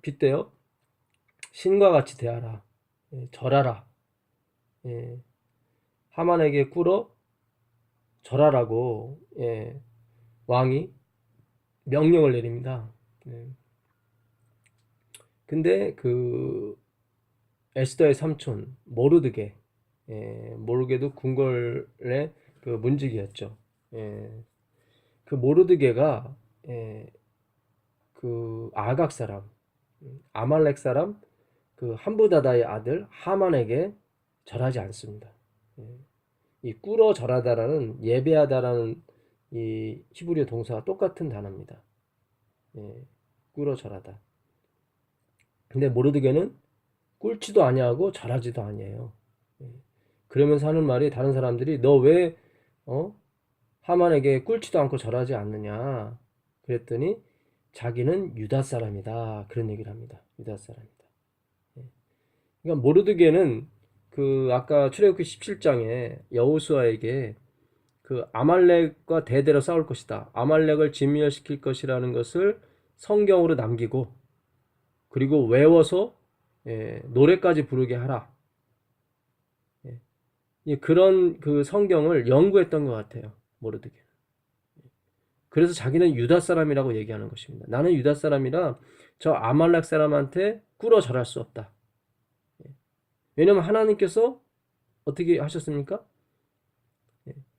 빗대어 신과 같이 대하라, 절하라, 하만에게 꿇어 절하라고 왕이 명령을 내립니다. 근데 그 에스더의 삼촌 모르게도 궁궐의 그 문지기였죠. 그 모르드게가 그 아각 사람, 아말렉 사람 그 함부다다의 아들 하만에게 절하지 않습니다. 이 꿇어 절하다라는 예배하다라는 이 히브리어 동사와 똑같은 단어입니다. 꿇어 절하다. 근데 모르드게는 꿇지도 아니하고 절하지도 아니에요. 그러면서 하는 말이 다른 사람들이 너 왜 하만에게 꿇지도 않고 절하지 않느냐 그랬더니 자기는 유다 사람이다 그런 얘기를 합니다. 유다 사람이다. 그러니까 모르드게는 그 아까 출애굽기 17장에 여호수아에게 그 아말렉과 대대로 싸울 것이다. 아말렉을 진멸시킬 것이라는 것을 성경으로 남기고 그리고 외워서 노래까지 부르게 하라. 그런 그 성경을 연구했던 것 같아요. 모르드게. 그래서 자기는 유다 사람이라고 얘기하는 것입니다. 나는 유다 사람이라 저 아말렉 사람한테 꿇어 절할 수 없다. 왜냐하면 하나님께서 어떻게 하셨습니까?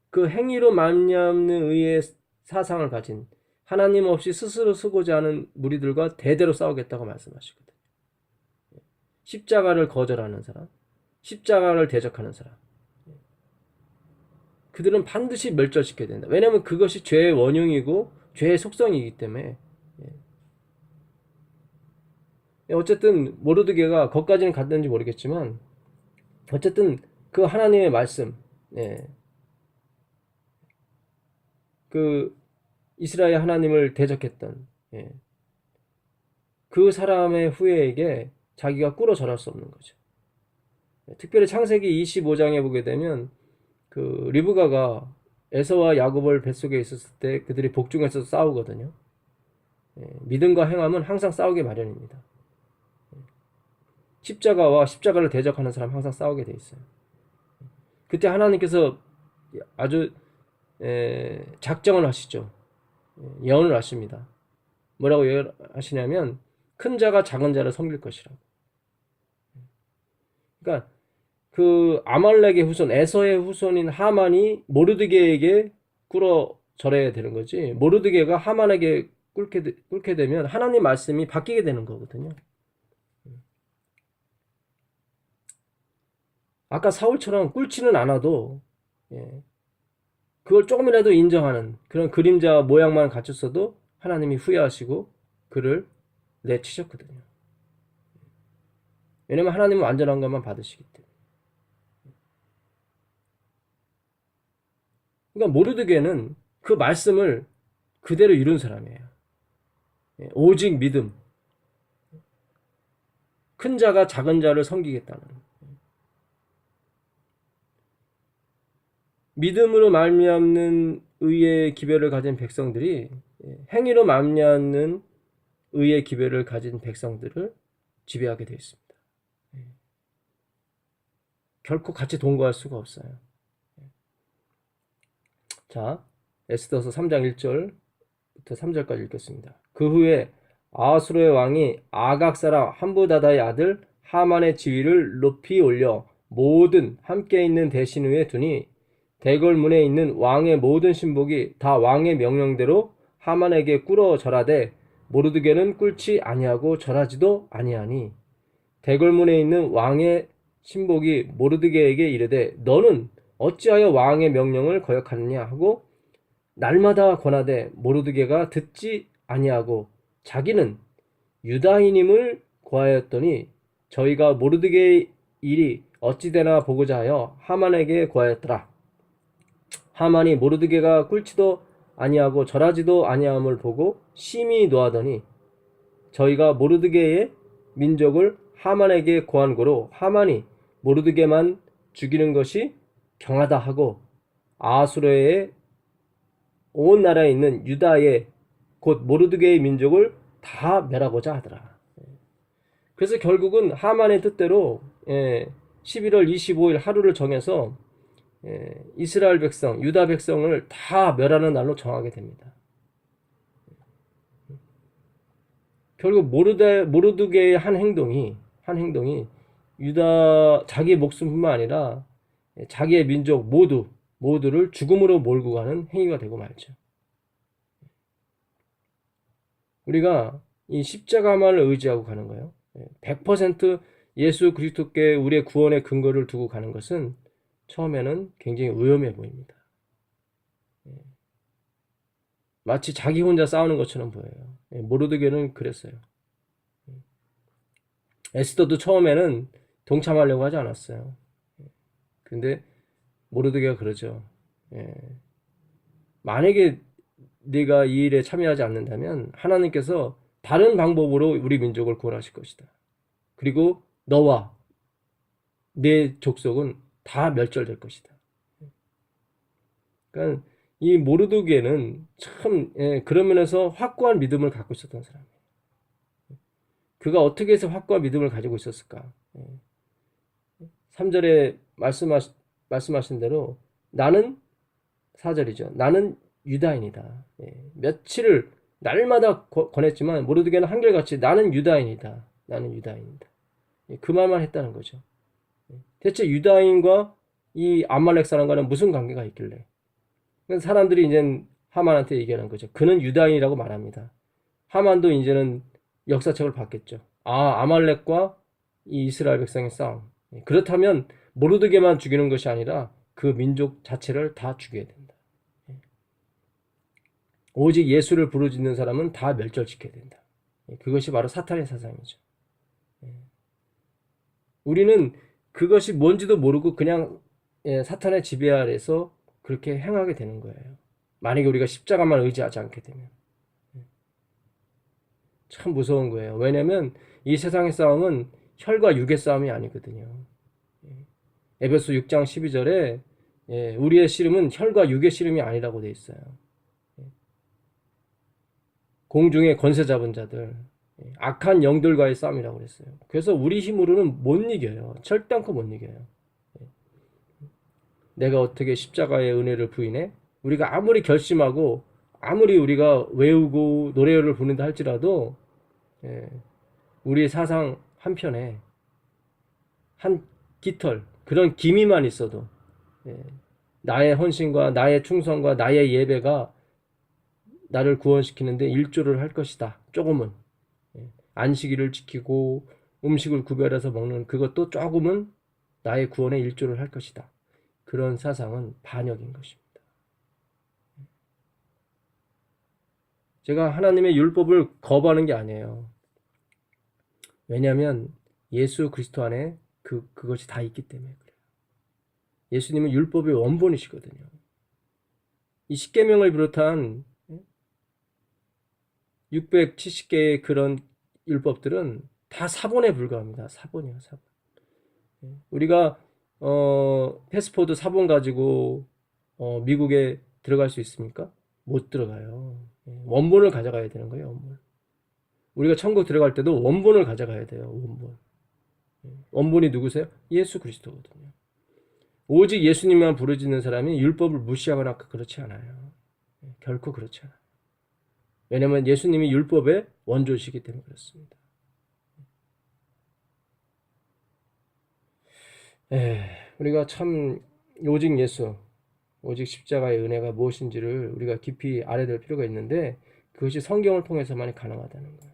그 행위로 말미암는 의의 사상을 가진 하나님 없이 스스로 쓰고자 하는 무리들과 대대로 싸우겠다고 말씀하시거든요. 십자가를 거절하는 사람, 십자가를 대적하는 사람, 그들은 반드시 멸절시켜야 된다. 왜냐하면 그것이 죄의 원흉이고 죄의 속성이기 때문에. 어쨌든 모르드게가 거기까지는 갔는지 모르겠지만 어쨌든 그 하나님의 말씀, 그 이스라엘 하나님을 대적했던 그 사람의 후예에게 자기가 꿇어 절할 수 없는 거죠. 특별히 창세기 25장에 보게 되면 그 리브가가 에서와 야곱을 뱃속에 있었을 때 그들이 복중에서 싸우거든요. 믿음과 행함은 항상 싸우게 마련입니다. 십자가와 십자가를 대적하는 사람 항상 싸우게 돼 있어요. 그때 하나님께서 아주 작정을 하시죠. 예언을 하십니다. 뭐라고 예언하시냐면 큰 자가 작은 자를 섬길 것이라고. 그러니까 그 아말렉의 후손 에서의 후손인 하만이 모르드게에게 꿇어 절해야 되는 거지, 모르드게가 하만에게 꿇게 되면 하나님 말씀이 바뀌게 되는 거거든요. 아까 사울처럼 꿇지는 않아도 그걸 조금이라도 인정하는 그런 그림자 모양만 갖췄어도 하나님이 후회하시고 그를 내치셨거든요. 왜냐면 하나님은 완전한 것만 받으시기 때문에. 그러니까 모르드게는 그 말씀을 그대로 이룬 사람이에요. 오직 믿음. 큰 자가 작은 자를 섬기겠다는. 믿음으로 말미암는 의의 기별을 가진 백성들이 행위로 말미암는 의의 기별을 가진 백성들을 지배하게 되어 있습니다. 결코 같이 동거할 수가 없어요. 자, 에스더서 3장 1절부터 3절까지 읽겠습니다. 그 후에 아수르의 왕이 아각 사람 함부다다의 아들 하만의 지위를 높이 올려 모든 함께 있는 대신 위에 두니 대궐문에 있는 왕의 모든 신복이 다 왕의 명령대로 하만에게 꿇어 절하되 모르드게는 꿇지 아니하고 절하지도 아니하니 대궐문에 있는 왕의 신복이 모르드게에게 이르되 너는 어찌하여 왕의 명령을 거역하느냐 하고 날마다 권하되 모르드게가 듣지 아니하고 자기는 유다인임을 고하였더니 저희가 모르드게의 일이 어찌되나 보고자 하여 하만에게 고하였더라. 하만이 모르드게가 꿇지도 아니하고 절하지도 아니함을 보고 심히 노하더니 저희가 모르드게의 민족을 하만에게 고한 고로 하만이 모르드게만 죽이는 것이 경하다 하고 아수르의 온 나라에 있는 유다의 곧 모르드게의 민족을 다 멸하고자 하더라. 그래서 결국은 하만의 뜻대로 11월 25일 하루를 정해서 이스라엘 백성, 유다 백성을 다 멸하는 날로 정하게 됩니다. 결국 모르드게의 한 행동이 유다 자기 목숨뿐만 아니라 자기의 민족 모두를 죽음으로 몰고 가는 행위가 되고 말죠. 우리가 이 십자가만을 의지하고 가는 거예요. 100% 예수 그리스도께 우리의 구원의 근거를 두고 가는 것은 처음에는 굉장히 위험해 보입니다. 마치 자기 혼자 싸우는 것처럼 보여요. 모르드게는 그랬어요. 에스더도 처음에는 동참하려고 하지 않았어요. 근데 모르드게가 그러죠. 만약에 네가 이 일에 참여하지 않는다면 하나님께서 다른 방법으로 우리 민족을 구원하실 것이다. 그리고 너와 내 족속은 다 멸절될 것이다. 그러니까 이 모르드게는 참 그런 면에서 확고한 믿음을 갖고 있었던 사람이에요. 그가 어떻게 해서 확고한 믿음을 가지고 있었을까? 3절에 말씀하신 대로 나는 4절이죠. 나는 유다인이다. 며칠을 날마다 권했지만 모르드게는 한결같이 나는 유다인이다. 나는 유다인이다. 그 말만 했다는 거죠. 대체 유다인과 이 아말렉 사람과는 무슨 관계가 있길래? 사람들이 이제 하만한테 얘기하는 거죠. 그는 유다인이라고 말합니다. 하만도 이제는 역사책을 봤겠죠. 아말렉과 이 이스라엘 백성의 싸움. 그렇다면 모르드게만 죽이는 것이 아니라 그 민족 자체를 다 죽여야 된다. 오직 예수를 부르짖는 사람은 다 멸절시켜야 된다. 그것이 바로 사탄의 사상이죠. 우리는 그것이 뭔지도 모르고 그냥 사탄의 지배 아래서 그렇게 행하게 되는 거예요. 만약에 우리가 십자가만 의지하지 않게 되면. 참 무서운 거예요. 왜냐면 이 세상의 싸움은 혈과 육의 싸움이 아니거든요. 에베소 6장 12절에 우리의 씨름은 혈과 육의 씨름이 아니라고 돼 있어요. 공중의 권세 잡은 자들, 악한 영들과의 싸움이라고 그랬어요. 그래서 우리 힘으로는 못 이겨요. 절대 않고 못 이겨요. 내가 어떻게 십자가의 은혜를 부인해? 우리가 아무리 결심하고 아무리 우리가 외우고 노래를 부른다 할지라도 우리의 사상 한편에 한 깃털 그런 기미만 있어도 나의 헌신과 나의 충성과 나의 예배가 나를 구원시키는데 일조를 할 것이다. 조금은 안식일을 지키고 음식을 구별해서 먹는 그것도 조금은 나의 구원에 일조를 할 것이다. 그런 사상은 반역인 것입니다. 제가 하나님의 율법을 거부하는 게 아니에요. 왜냐하면 예수 그리스도 안에 그것이 다 있기 때문에 그래요. 예수님은 율법의 원본이시거든요. 이 십계명을 비롯한 670개의 그런 율법들은 다 사본에 불과합니다. 사본이요, 사본. 우리가 패스포드 사본 가지고 미국에 들어갈 수 있습니까? 못 들어가요. 원본을 가져가야 되는 거예요, 원본. 우리가 천국 들어갈 때도 원본을 가져가야 돼요, 원본. 원본이 누구세요? 예수 그리스도거든요. 오직 예수님만 부르짖는 사람이 율법을 무시하거나 그렇지 않아요. 결코 그렇지 않아요. 왜냐하면 예수님이 율법의 원조시기 때문에 그렇습니다. 우리가 참 오직 예수, 오직 십자가의 은혜가 무엇인지를 우리가 깊이 알아야 필요가 있는데 그것이 성경을 통해서만이 가능하다는 거예요.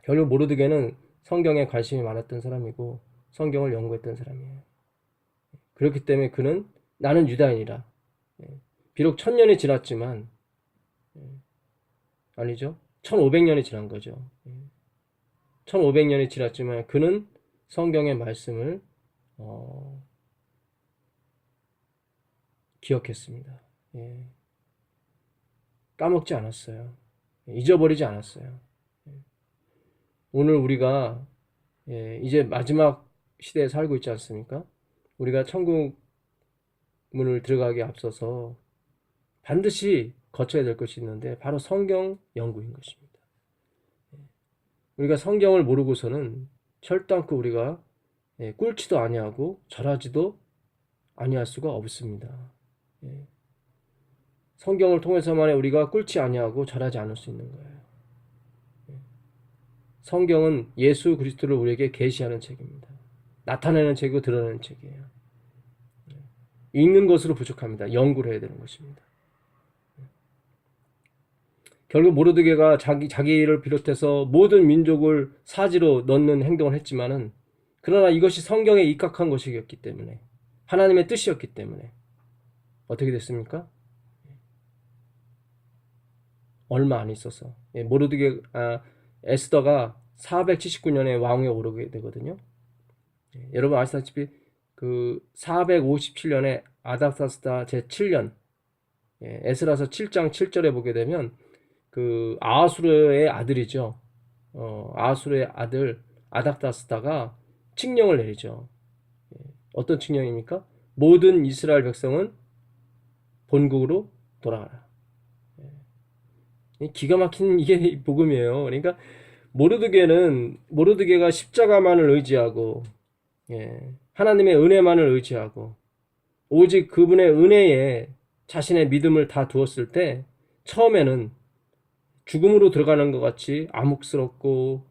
결국 모르드게는 성경에 관심이 많았던 사람이고 성경을 연구했던 사람이에요. 그렇기 때문에 그는 나는 유다인이라. 비록 1000년이 지났지만 아니죠. 1500년이 지난 거죠. 1500년이 지났지만 그는 성경의 말씀을 기억했습니다. 까먹지 않았어요. 잊어버리지 않았어요. 오늘 우리가 이제 마지막 시대에 살고 있지 않습니까? 우리가 천국 문을 들어가기에 앞서서 반드시 거쳐야 될 것이 있는데 바로 성경 연구인 것입니다. 우리가 성경을 모르고서는 절대 않고 우리가 꿇지도 아니하고 절하지도 아니할 수가 없습니다. 성경을 통해서만이 우리가 꿇지 아니하고 절하지 않을 수 있는 거예요. 성경은 예수 그리스도를 우리에게 계시하는 책입니다. 나타내는 책이고 드러내는 책이에요. 읽는 것으로 부족합니다. 연구를 해야 되는 것입니다. 결국 모르드게가 자기를 비롯해서 모든 민족을 사지로 넣는 행동을 했지만은 그러나 이것이 성경에 입각한 것이었기 때문에 하나님의 뜻이었기 때문에 어떻게 됐습니까? 얼마 안 있어서 에스더가 479년에 왕위에 오르게 되거든요. 여러분 아시다시피 그 457년에 아닥사스다 제7년 에스라서 7장 7절에 보게 되면 그 아하수르의 아들이죠. 아하수르의 아들 아닥다스다가 칙령을 내리죠. 어떤 칙령입니까? 모든 이스라엘 백성은 본국으로 돌아가라. 기가 막힌 이게 복음이에요. 그러니까 모르드게가 십자가만을 의지하고 하나님의 은혜만을 의지하고 오직 그분의 은혜에 자신의 믿음을 다 두었을 때 처음에는 죽음으로 들어가는 것 같이 암흑스럽고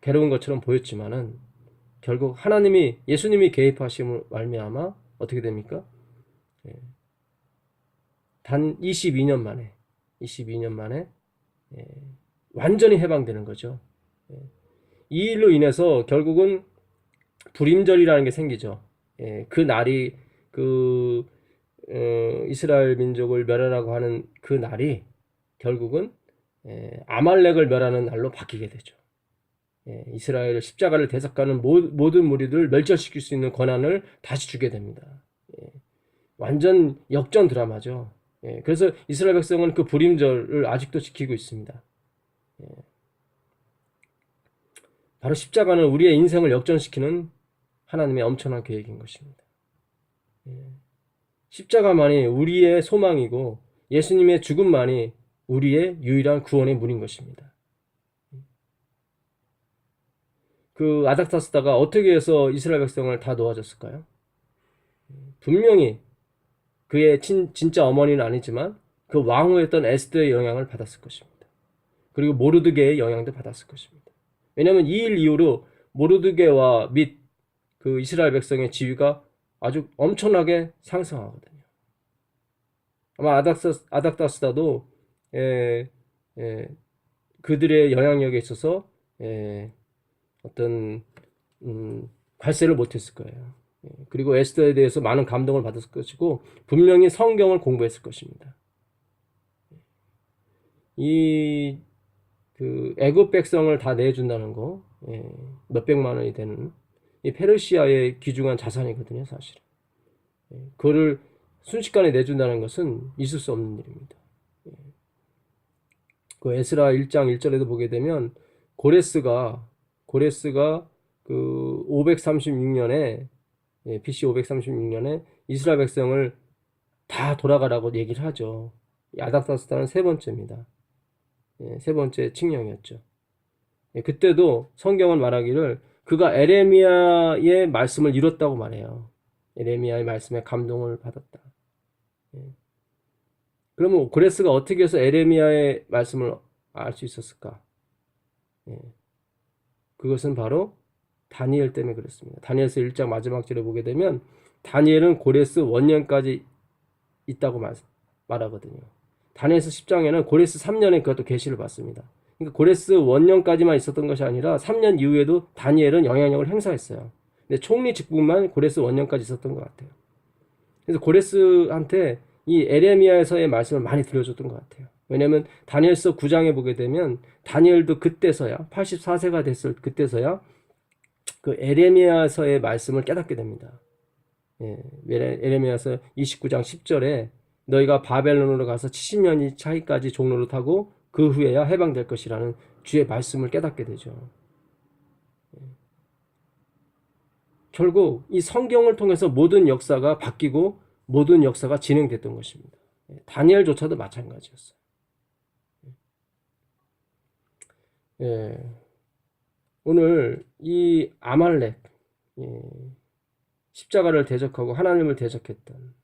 괴로운 것처럼 보였지만은 결국 예수님이 개입하심을 말미암아 어떻게 됩니까? 단 22년 만에 완전히 해방되는 거죠. 이 일로 인해서 결국은 불임절이라는 게 생기죠. 그 날이 이스라엘 민족을 멸하라고 하는 그 날이 결국은 아말렉을 멸하는 날로 바뀌게 되죠. 이스라엘 십자가를 대적하는 모든 무리들을 멸절시킬 수 있는 권한을 다시 주게 됩니다. 완전 역전 드라마죠. 예, 그래서 이스라엘 백성은 그 불임절을 아직도 지키고 있습니다. 예, 바로 십자가는 우리의 인생을 역전시키는 하나님의 엄청난 계획인 것입니다. 예, 십자가만이 우리의 소망이고 예수님의 죽음만이 우리의 유일한 구원의 문인 것입니다. 그 아닥사스다가 어떻게 해서 이스라엘 백성을 다 놓아줬을까요? 분명히 그의 진짜 어머니는 아니지만 그 왕후였던 에스더의 영향을 받았을 것입니다. 그리고 모르드게의 영향도 받았을 것입니다. 왜냐하면 이 일 이후로 모르드게와 및 그 이스라엘 백성의 지위가 아주 엄청나게 상승하거든요. 아마 아닥다스다도 그들의 영향력에 있어서 어떤 괄세를 못했을 거예요. 그리고 에스더에 대해서 많은 감동을 받았을 것이고 분명히 성경을 공부했을 것입니다. 이 그 애굽 백성을 다 내준다는 거, 몇백만 원이 되는 이 페르시아의 귀중한 자산이거든요, 사실은. 그거를 순식간에 내준다는 것은 있을 수 없는 일입니다. 그 에스라 1장 1절에도 보게 되면 고레스가 그 536년에 BC 536년에 이스라엘 백성을 다 돌아가라고 얘기를 하죠. 아닥사스다는 세 번째입니다. 세 번째 칙령이었죠. 그때도 성경은 말하기를 그가 에레미야의 말씀을 이뤘다고 말해요. 에레미야의 말씀에 감동을 받았다. 그러면 고레스가 어떻게 해서 에레미야의 말씀을 알 수 있었을까? 그것은 바로 다니엘 때문에 그렇습니다. 다니엘서 1장 마지막 절에 보게 되면 다니엘은 고레스 원년까지 있다고 말하거든요. 다니엘서 10장에는 고레스 3년에 그것도 계시를 받습니다. 그러니까 고레스 원년까지만 있었던 것이 아니라 3년 이후에도 다니엘은 영향력을 행사했어요. 근데 총리 직분만 고레스 원년까지 있었던 것 같아요. 그래서 고레스한테 이 에레미야에서의 말씀을 많이 들려줬던 것 같아요. 왜냐하면 다니엘서 9장에 보게 되면 다니엘도 그때서야 84세가 됐을 그때서야 그 에레미야서의 말씀을 깨닫게 됩니다. 에레미야서 29장 10절에 너희가 바벨론으로 가서 70년이 차이까지 종로를 타고 그 후에야 해방될 것이라는 주의 말씀을 깨닫게 되죠. 결국 이 성경을 통해서 모든 역사가 바뀌고 모든 역사가 진행됐던 것입니다. 다니엘조차도 마찬가지였어요. 오늘 이 아말렉, 십자가를 대적하고 하나님을 대적했던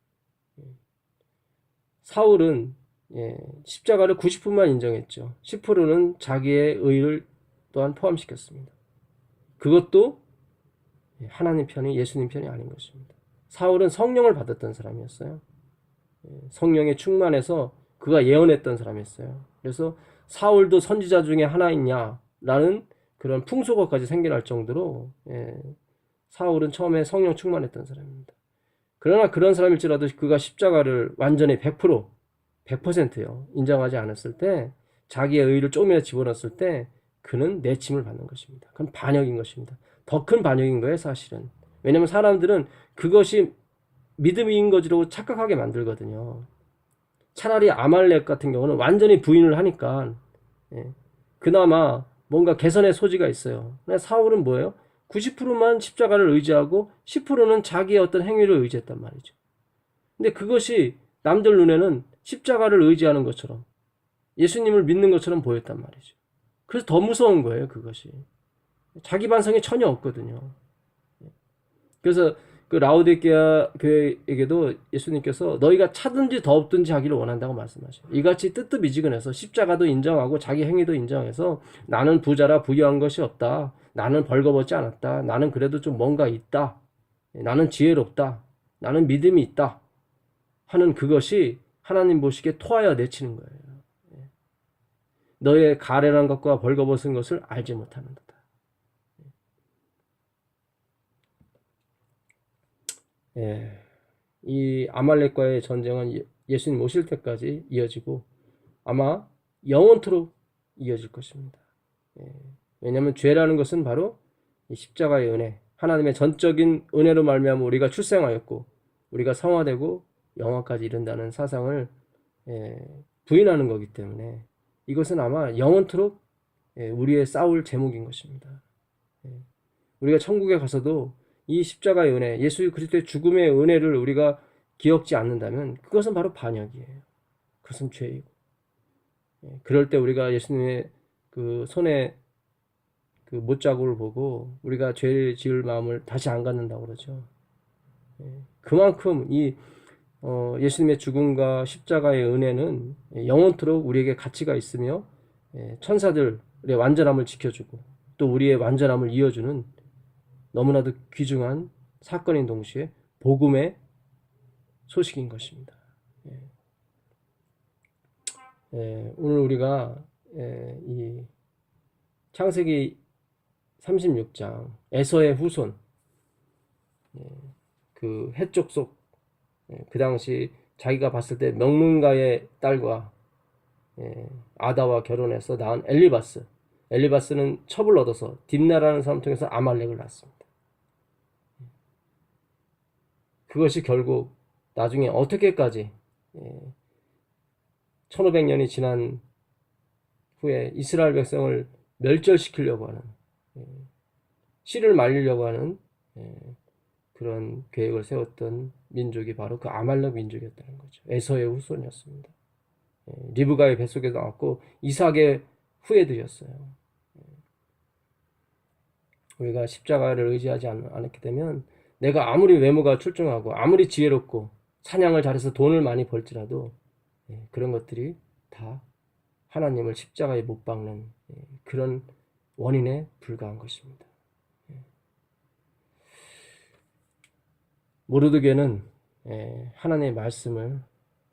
사울은 십자가를 90%만 인정했죠. 10%는 자기의 의를 또한 포함시켰습니다. 그것도 하나님 편이 예수님 편이 아닌 것입니다. 사울은 성령을 받았던 사람이었어요. 성령에 충만해서 그가 예언했던 사람이었어요. 그래서 사울도 선지자 중에 하나이냐라는 그런 풍속어까지 생겨날 정도로 사울은 처음에 성령 충만했던 사람입니다. 그러나 그런 사람일지라도 그가 십자가를 완전히 100%요 인정하지 않았을 때 자기의 의를 조금이라도 집어넣었을 때 그는 내침을 받는 것입니다. 그건 반역인 것입니다. 더 큰 반역인 거예요, 사실은. 왜냐하면 사람들은 그것이 믿음인 것으로 착각하게 만들거든요. 차라리 아말렉 같은 경우는 완전히 부인을 하니까 그나마 뭔가 개선의 소지가 있어요. 사울은 뭐예요? 90%만 십자가를 의지하고 10%는 자기의 어떤 행위를 의지했단 말이죠. 근데 그것이 남들 눈에는 십자가를 의지하는 것처럼 예수님을 믿는 것처럼 보였단 말이죠. 그래서 더 무서운 거예요, 그것이. 자기 반성이 전혀 없거든요. 그래서 그 라오디게아 교회에게도 예수님께서 너희가 차든지 더없든지 하기를 원한다고 말씀하셔요. 이같이 뜨뜻미지근해서 십자가도 인정하고 자기 행위도 인정해서 나는 부자라 부유한 것이 없다. 나는 벌거벗지 않았다. 나는 그래도 좀 뭔가 있다. 나는 지혜롭다. 나는 믿음이 있다. 하는 그것이 하나님 보시기에 토하여 내치는 거예요. 너의 가련한 것과 벌거벗은 것을 알지 못하는도다. 이 아말렉과의 전쟁은 예수님 오실 때까지 이어지고 아마 영원토록 이어질 것입니다. 왜냐하면 죄라는 것은 바로 이 십자가의 은혜, 하나님의 전적인 은혜로 말미암아 우리가 출생하였고 우리가 성화되고 영화까지 이른다는 사상을 부인하는 거기 때문에 이것은 아마 영원토록 우리의 싸울 제목인 것입니다. 우리가 천국에 가서도 이 십자가의 은혜, 예수 그리스도의 죽음의 은혜를 우리가 기억지 않는다면 그것은 바로 반역이에요. 그것은 죄이고. 그럴 때 우리가 예수님의 그 손에 그 못자국을 보고 우리가 죄를 지을 마음을 다시 안 갖는다고 그러죠. 그만큼 이 예수님의 죽음과 십자가의 은혜는 영원토록 우리에게 가치가 있으며 천사들의 완전함을 지켜주고 또 우리의 완전함을 이어주는 너무나도 귀중한 사건인 동시에 복음의 소식인 것입니다. 오늘 우리가 이 창세기 36장 에서의 후손 그 헷족속 그 당시 자기가 봤을 때 명문가의 딸과 아다와 결혼해서 낳은 엘리바스는 첩을 얻어서 딥나라는 사람 통해서 아말렉을 낳습니다. 그것이 결국 나중에 어떻게까지 1500년이 지난 후에 이스라엘 백성을 멸절시키려고 하는 씨를 말리려고 하는 그런 계획을 세웠던 민족이 바로 그 아말렉 민족이었다는 거죠. 에서의 후손이었습니다. 리브가의 뱃속에서 나왔고 이삭의 후예들이었어요. 우리가 십자가를 의지하지 않았게 되면 내가 아무리 외모가 출중하고 아무리 지혜롭고 사냥을 잘해서 돈을 많이 벌지라도 그런 것들이 다 하나님을 십자가에 못 박는 그런 원인에 불과한 것입니다. 모르드게는 하나님의 말씀을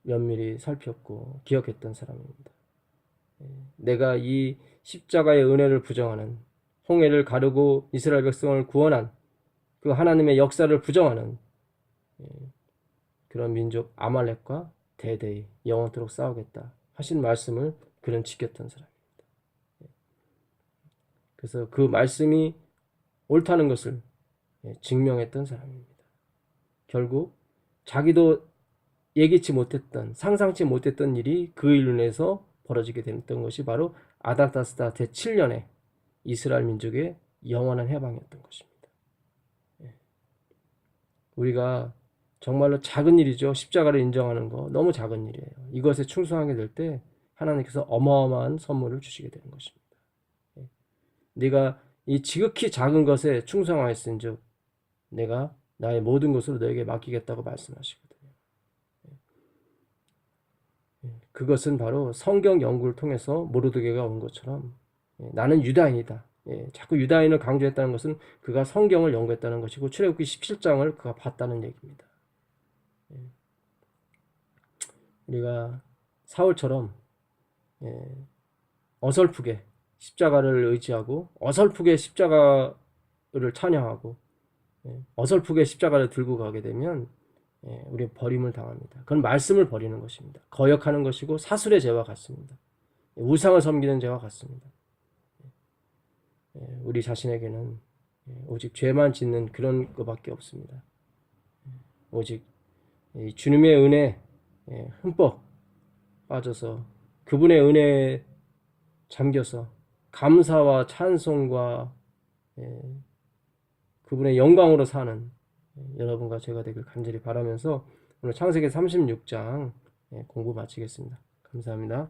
면밀히 살폈고 기억했던 사람입니다. 내가 이 십자가의 은혜를 부정하는, 홍해를 가르고 이스라엘 백성을 구원한 그 하나님의 역사를 부정하는 그런 민족 아말렉과 대대히 영원토록 싸우겠다 하신 말씀을 그는 지켰던 사람입니다. 그래서 그 말씀이 옳다는 것을 증명했던 사람입니다. 결국 자기도 예기치 못했던, 상상치 못했던 일이 그 일로 인해서 벌어지게 됐던 것이 바로 아닥다스다 제7년에 이스라엘 민족의 영원한 해방이었던 것입니다. 우리가 정말로 작은 일이죠. 십자가를 인정하는 거 너무 작은 일이에요. 이것에 충성하게 될 때 하나님께서 어마어마한 선물을 주시게 되는 것입니다. 네가 이 지극히 작은 것에 충성하였은즉 내가 나의 모든 것으로 너에게 맡기겠다고 말씀하시거든요. 그것은 바로 성경 연구를 통해서 모르드게가 온 것처럼 나는 유다인이다. 자꾸 유다인을 강조했다는 것은 그가 성경을 연구했다는 것이고 출애굽기 17장을 그가 봤다는 얘기입니다. 우리가 사울처럼 어설프게 십자가를 의지하고 어설프게 십자가를 찬양하고 어설프게 십자가를 들고 가게 되면 우리 버림을 당합니다. 그건 말씀을 버리는 것입니다. 거역하는 것이고 사술의 죄와 같습니다. 우상을 섬기는 죄와 같습니다. 우리 자신에게는 오직 죄만 짓는 그런 것밖에 없습니다. 오직 주님의 은혜 흠뻑 빠져서 그분의 은혜에 잠겨서 감사와 찬송과 그분의 영광으로 사는 여러분과 제가 되길 간절히 바라면서 오늘 창세기 36장 공부 마치겠습니다. 감사합니다.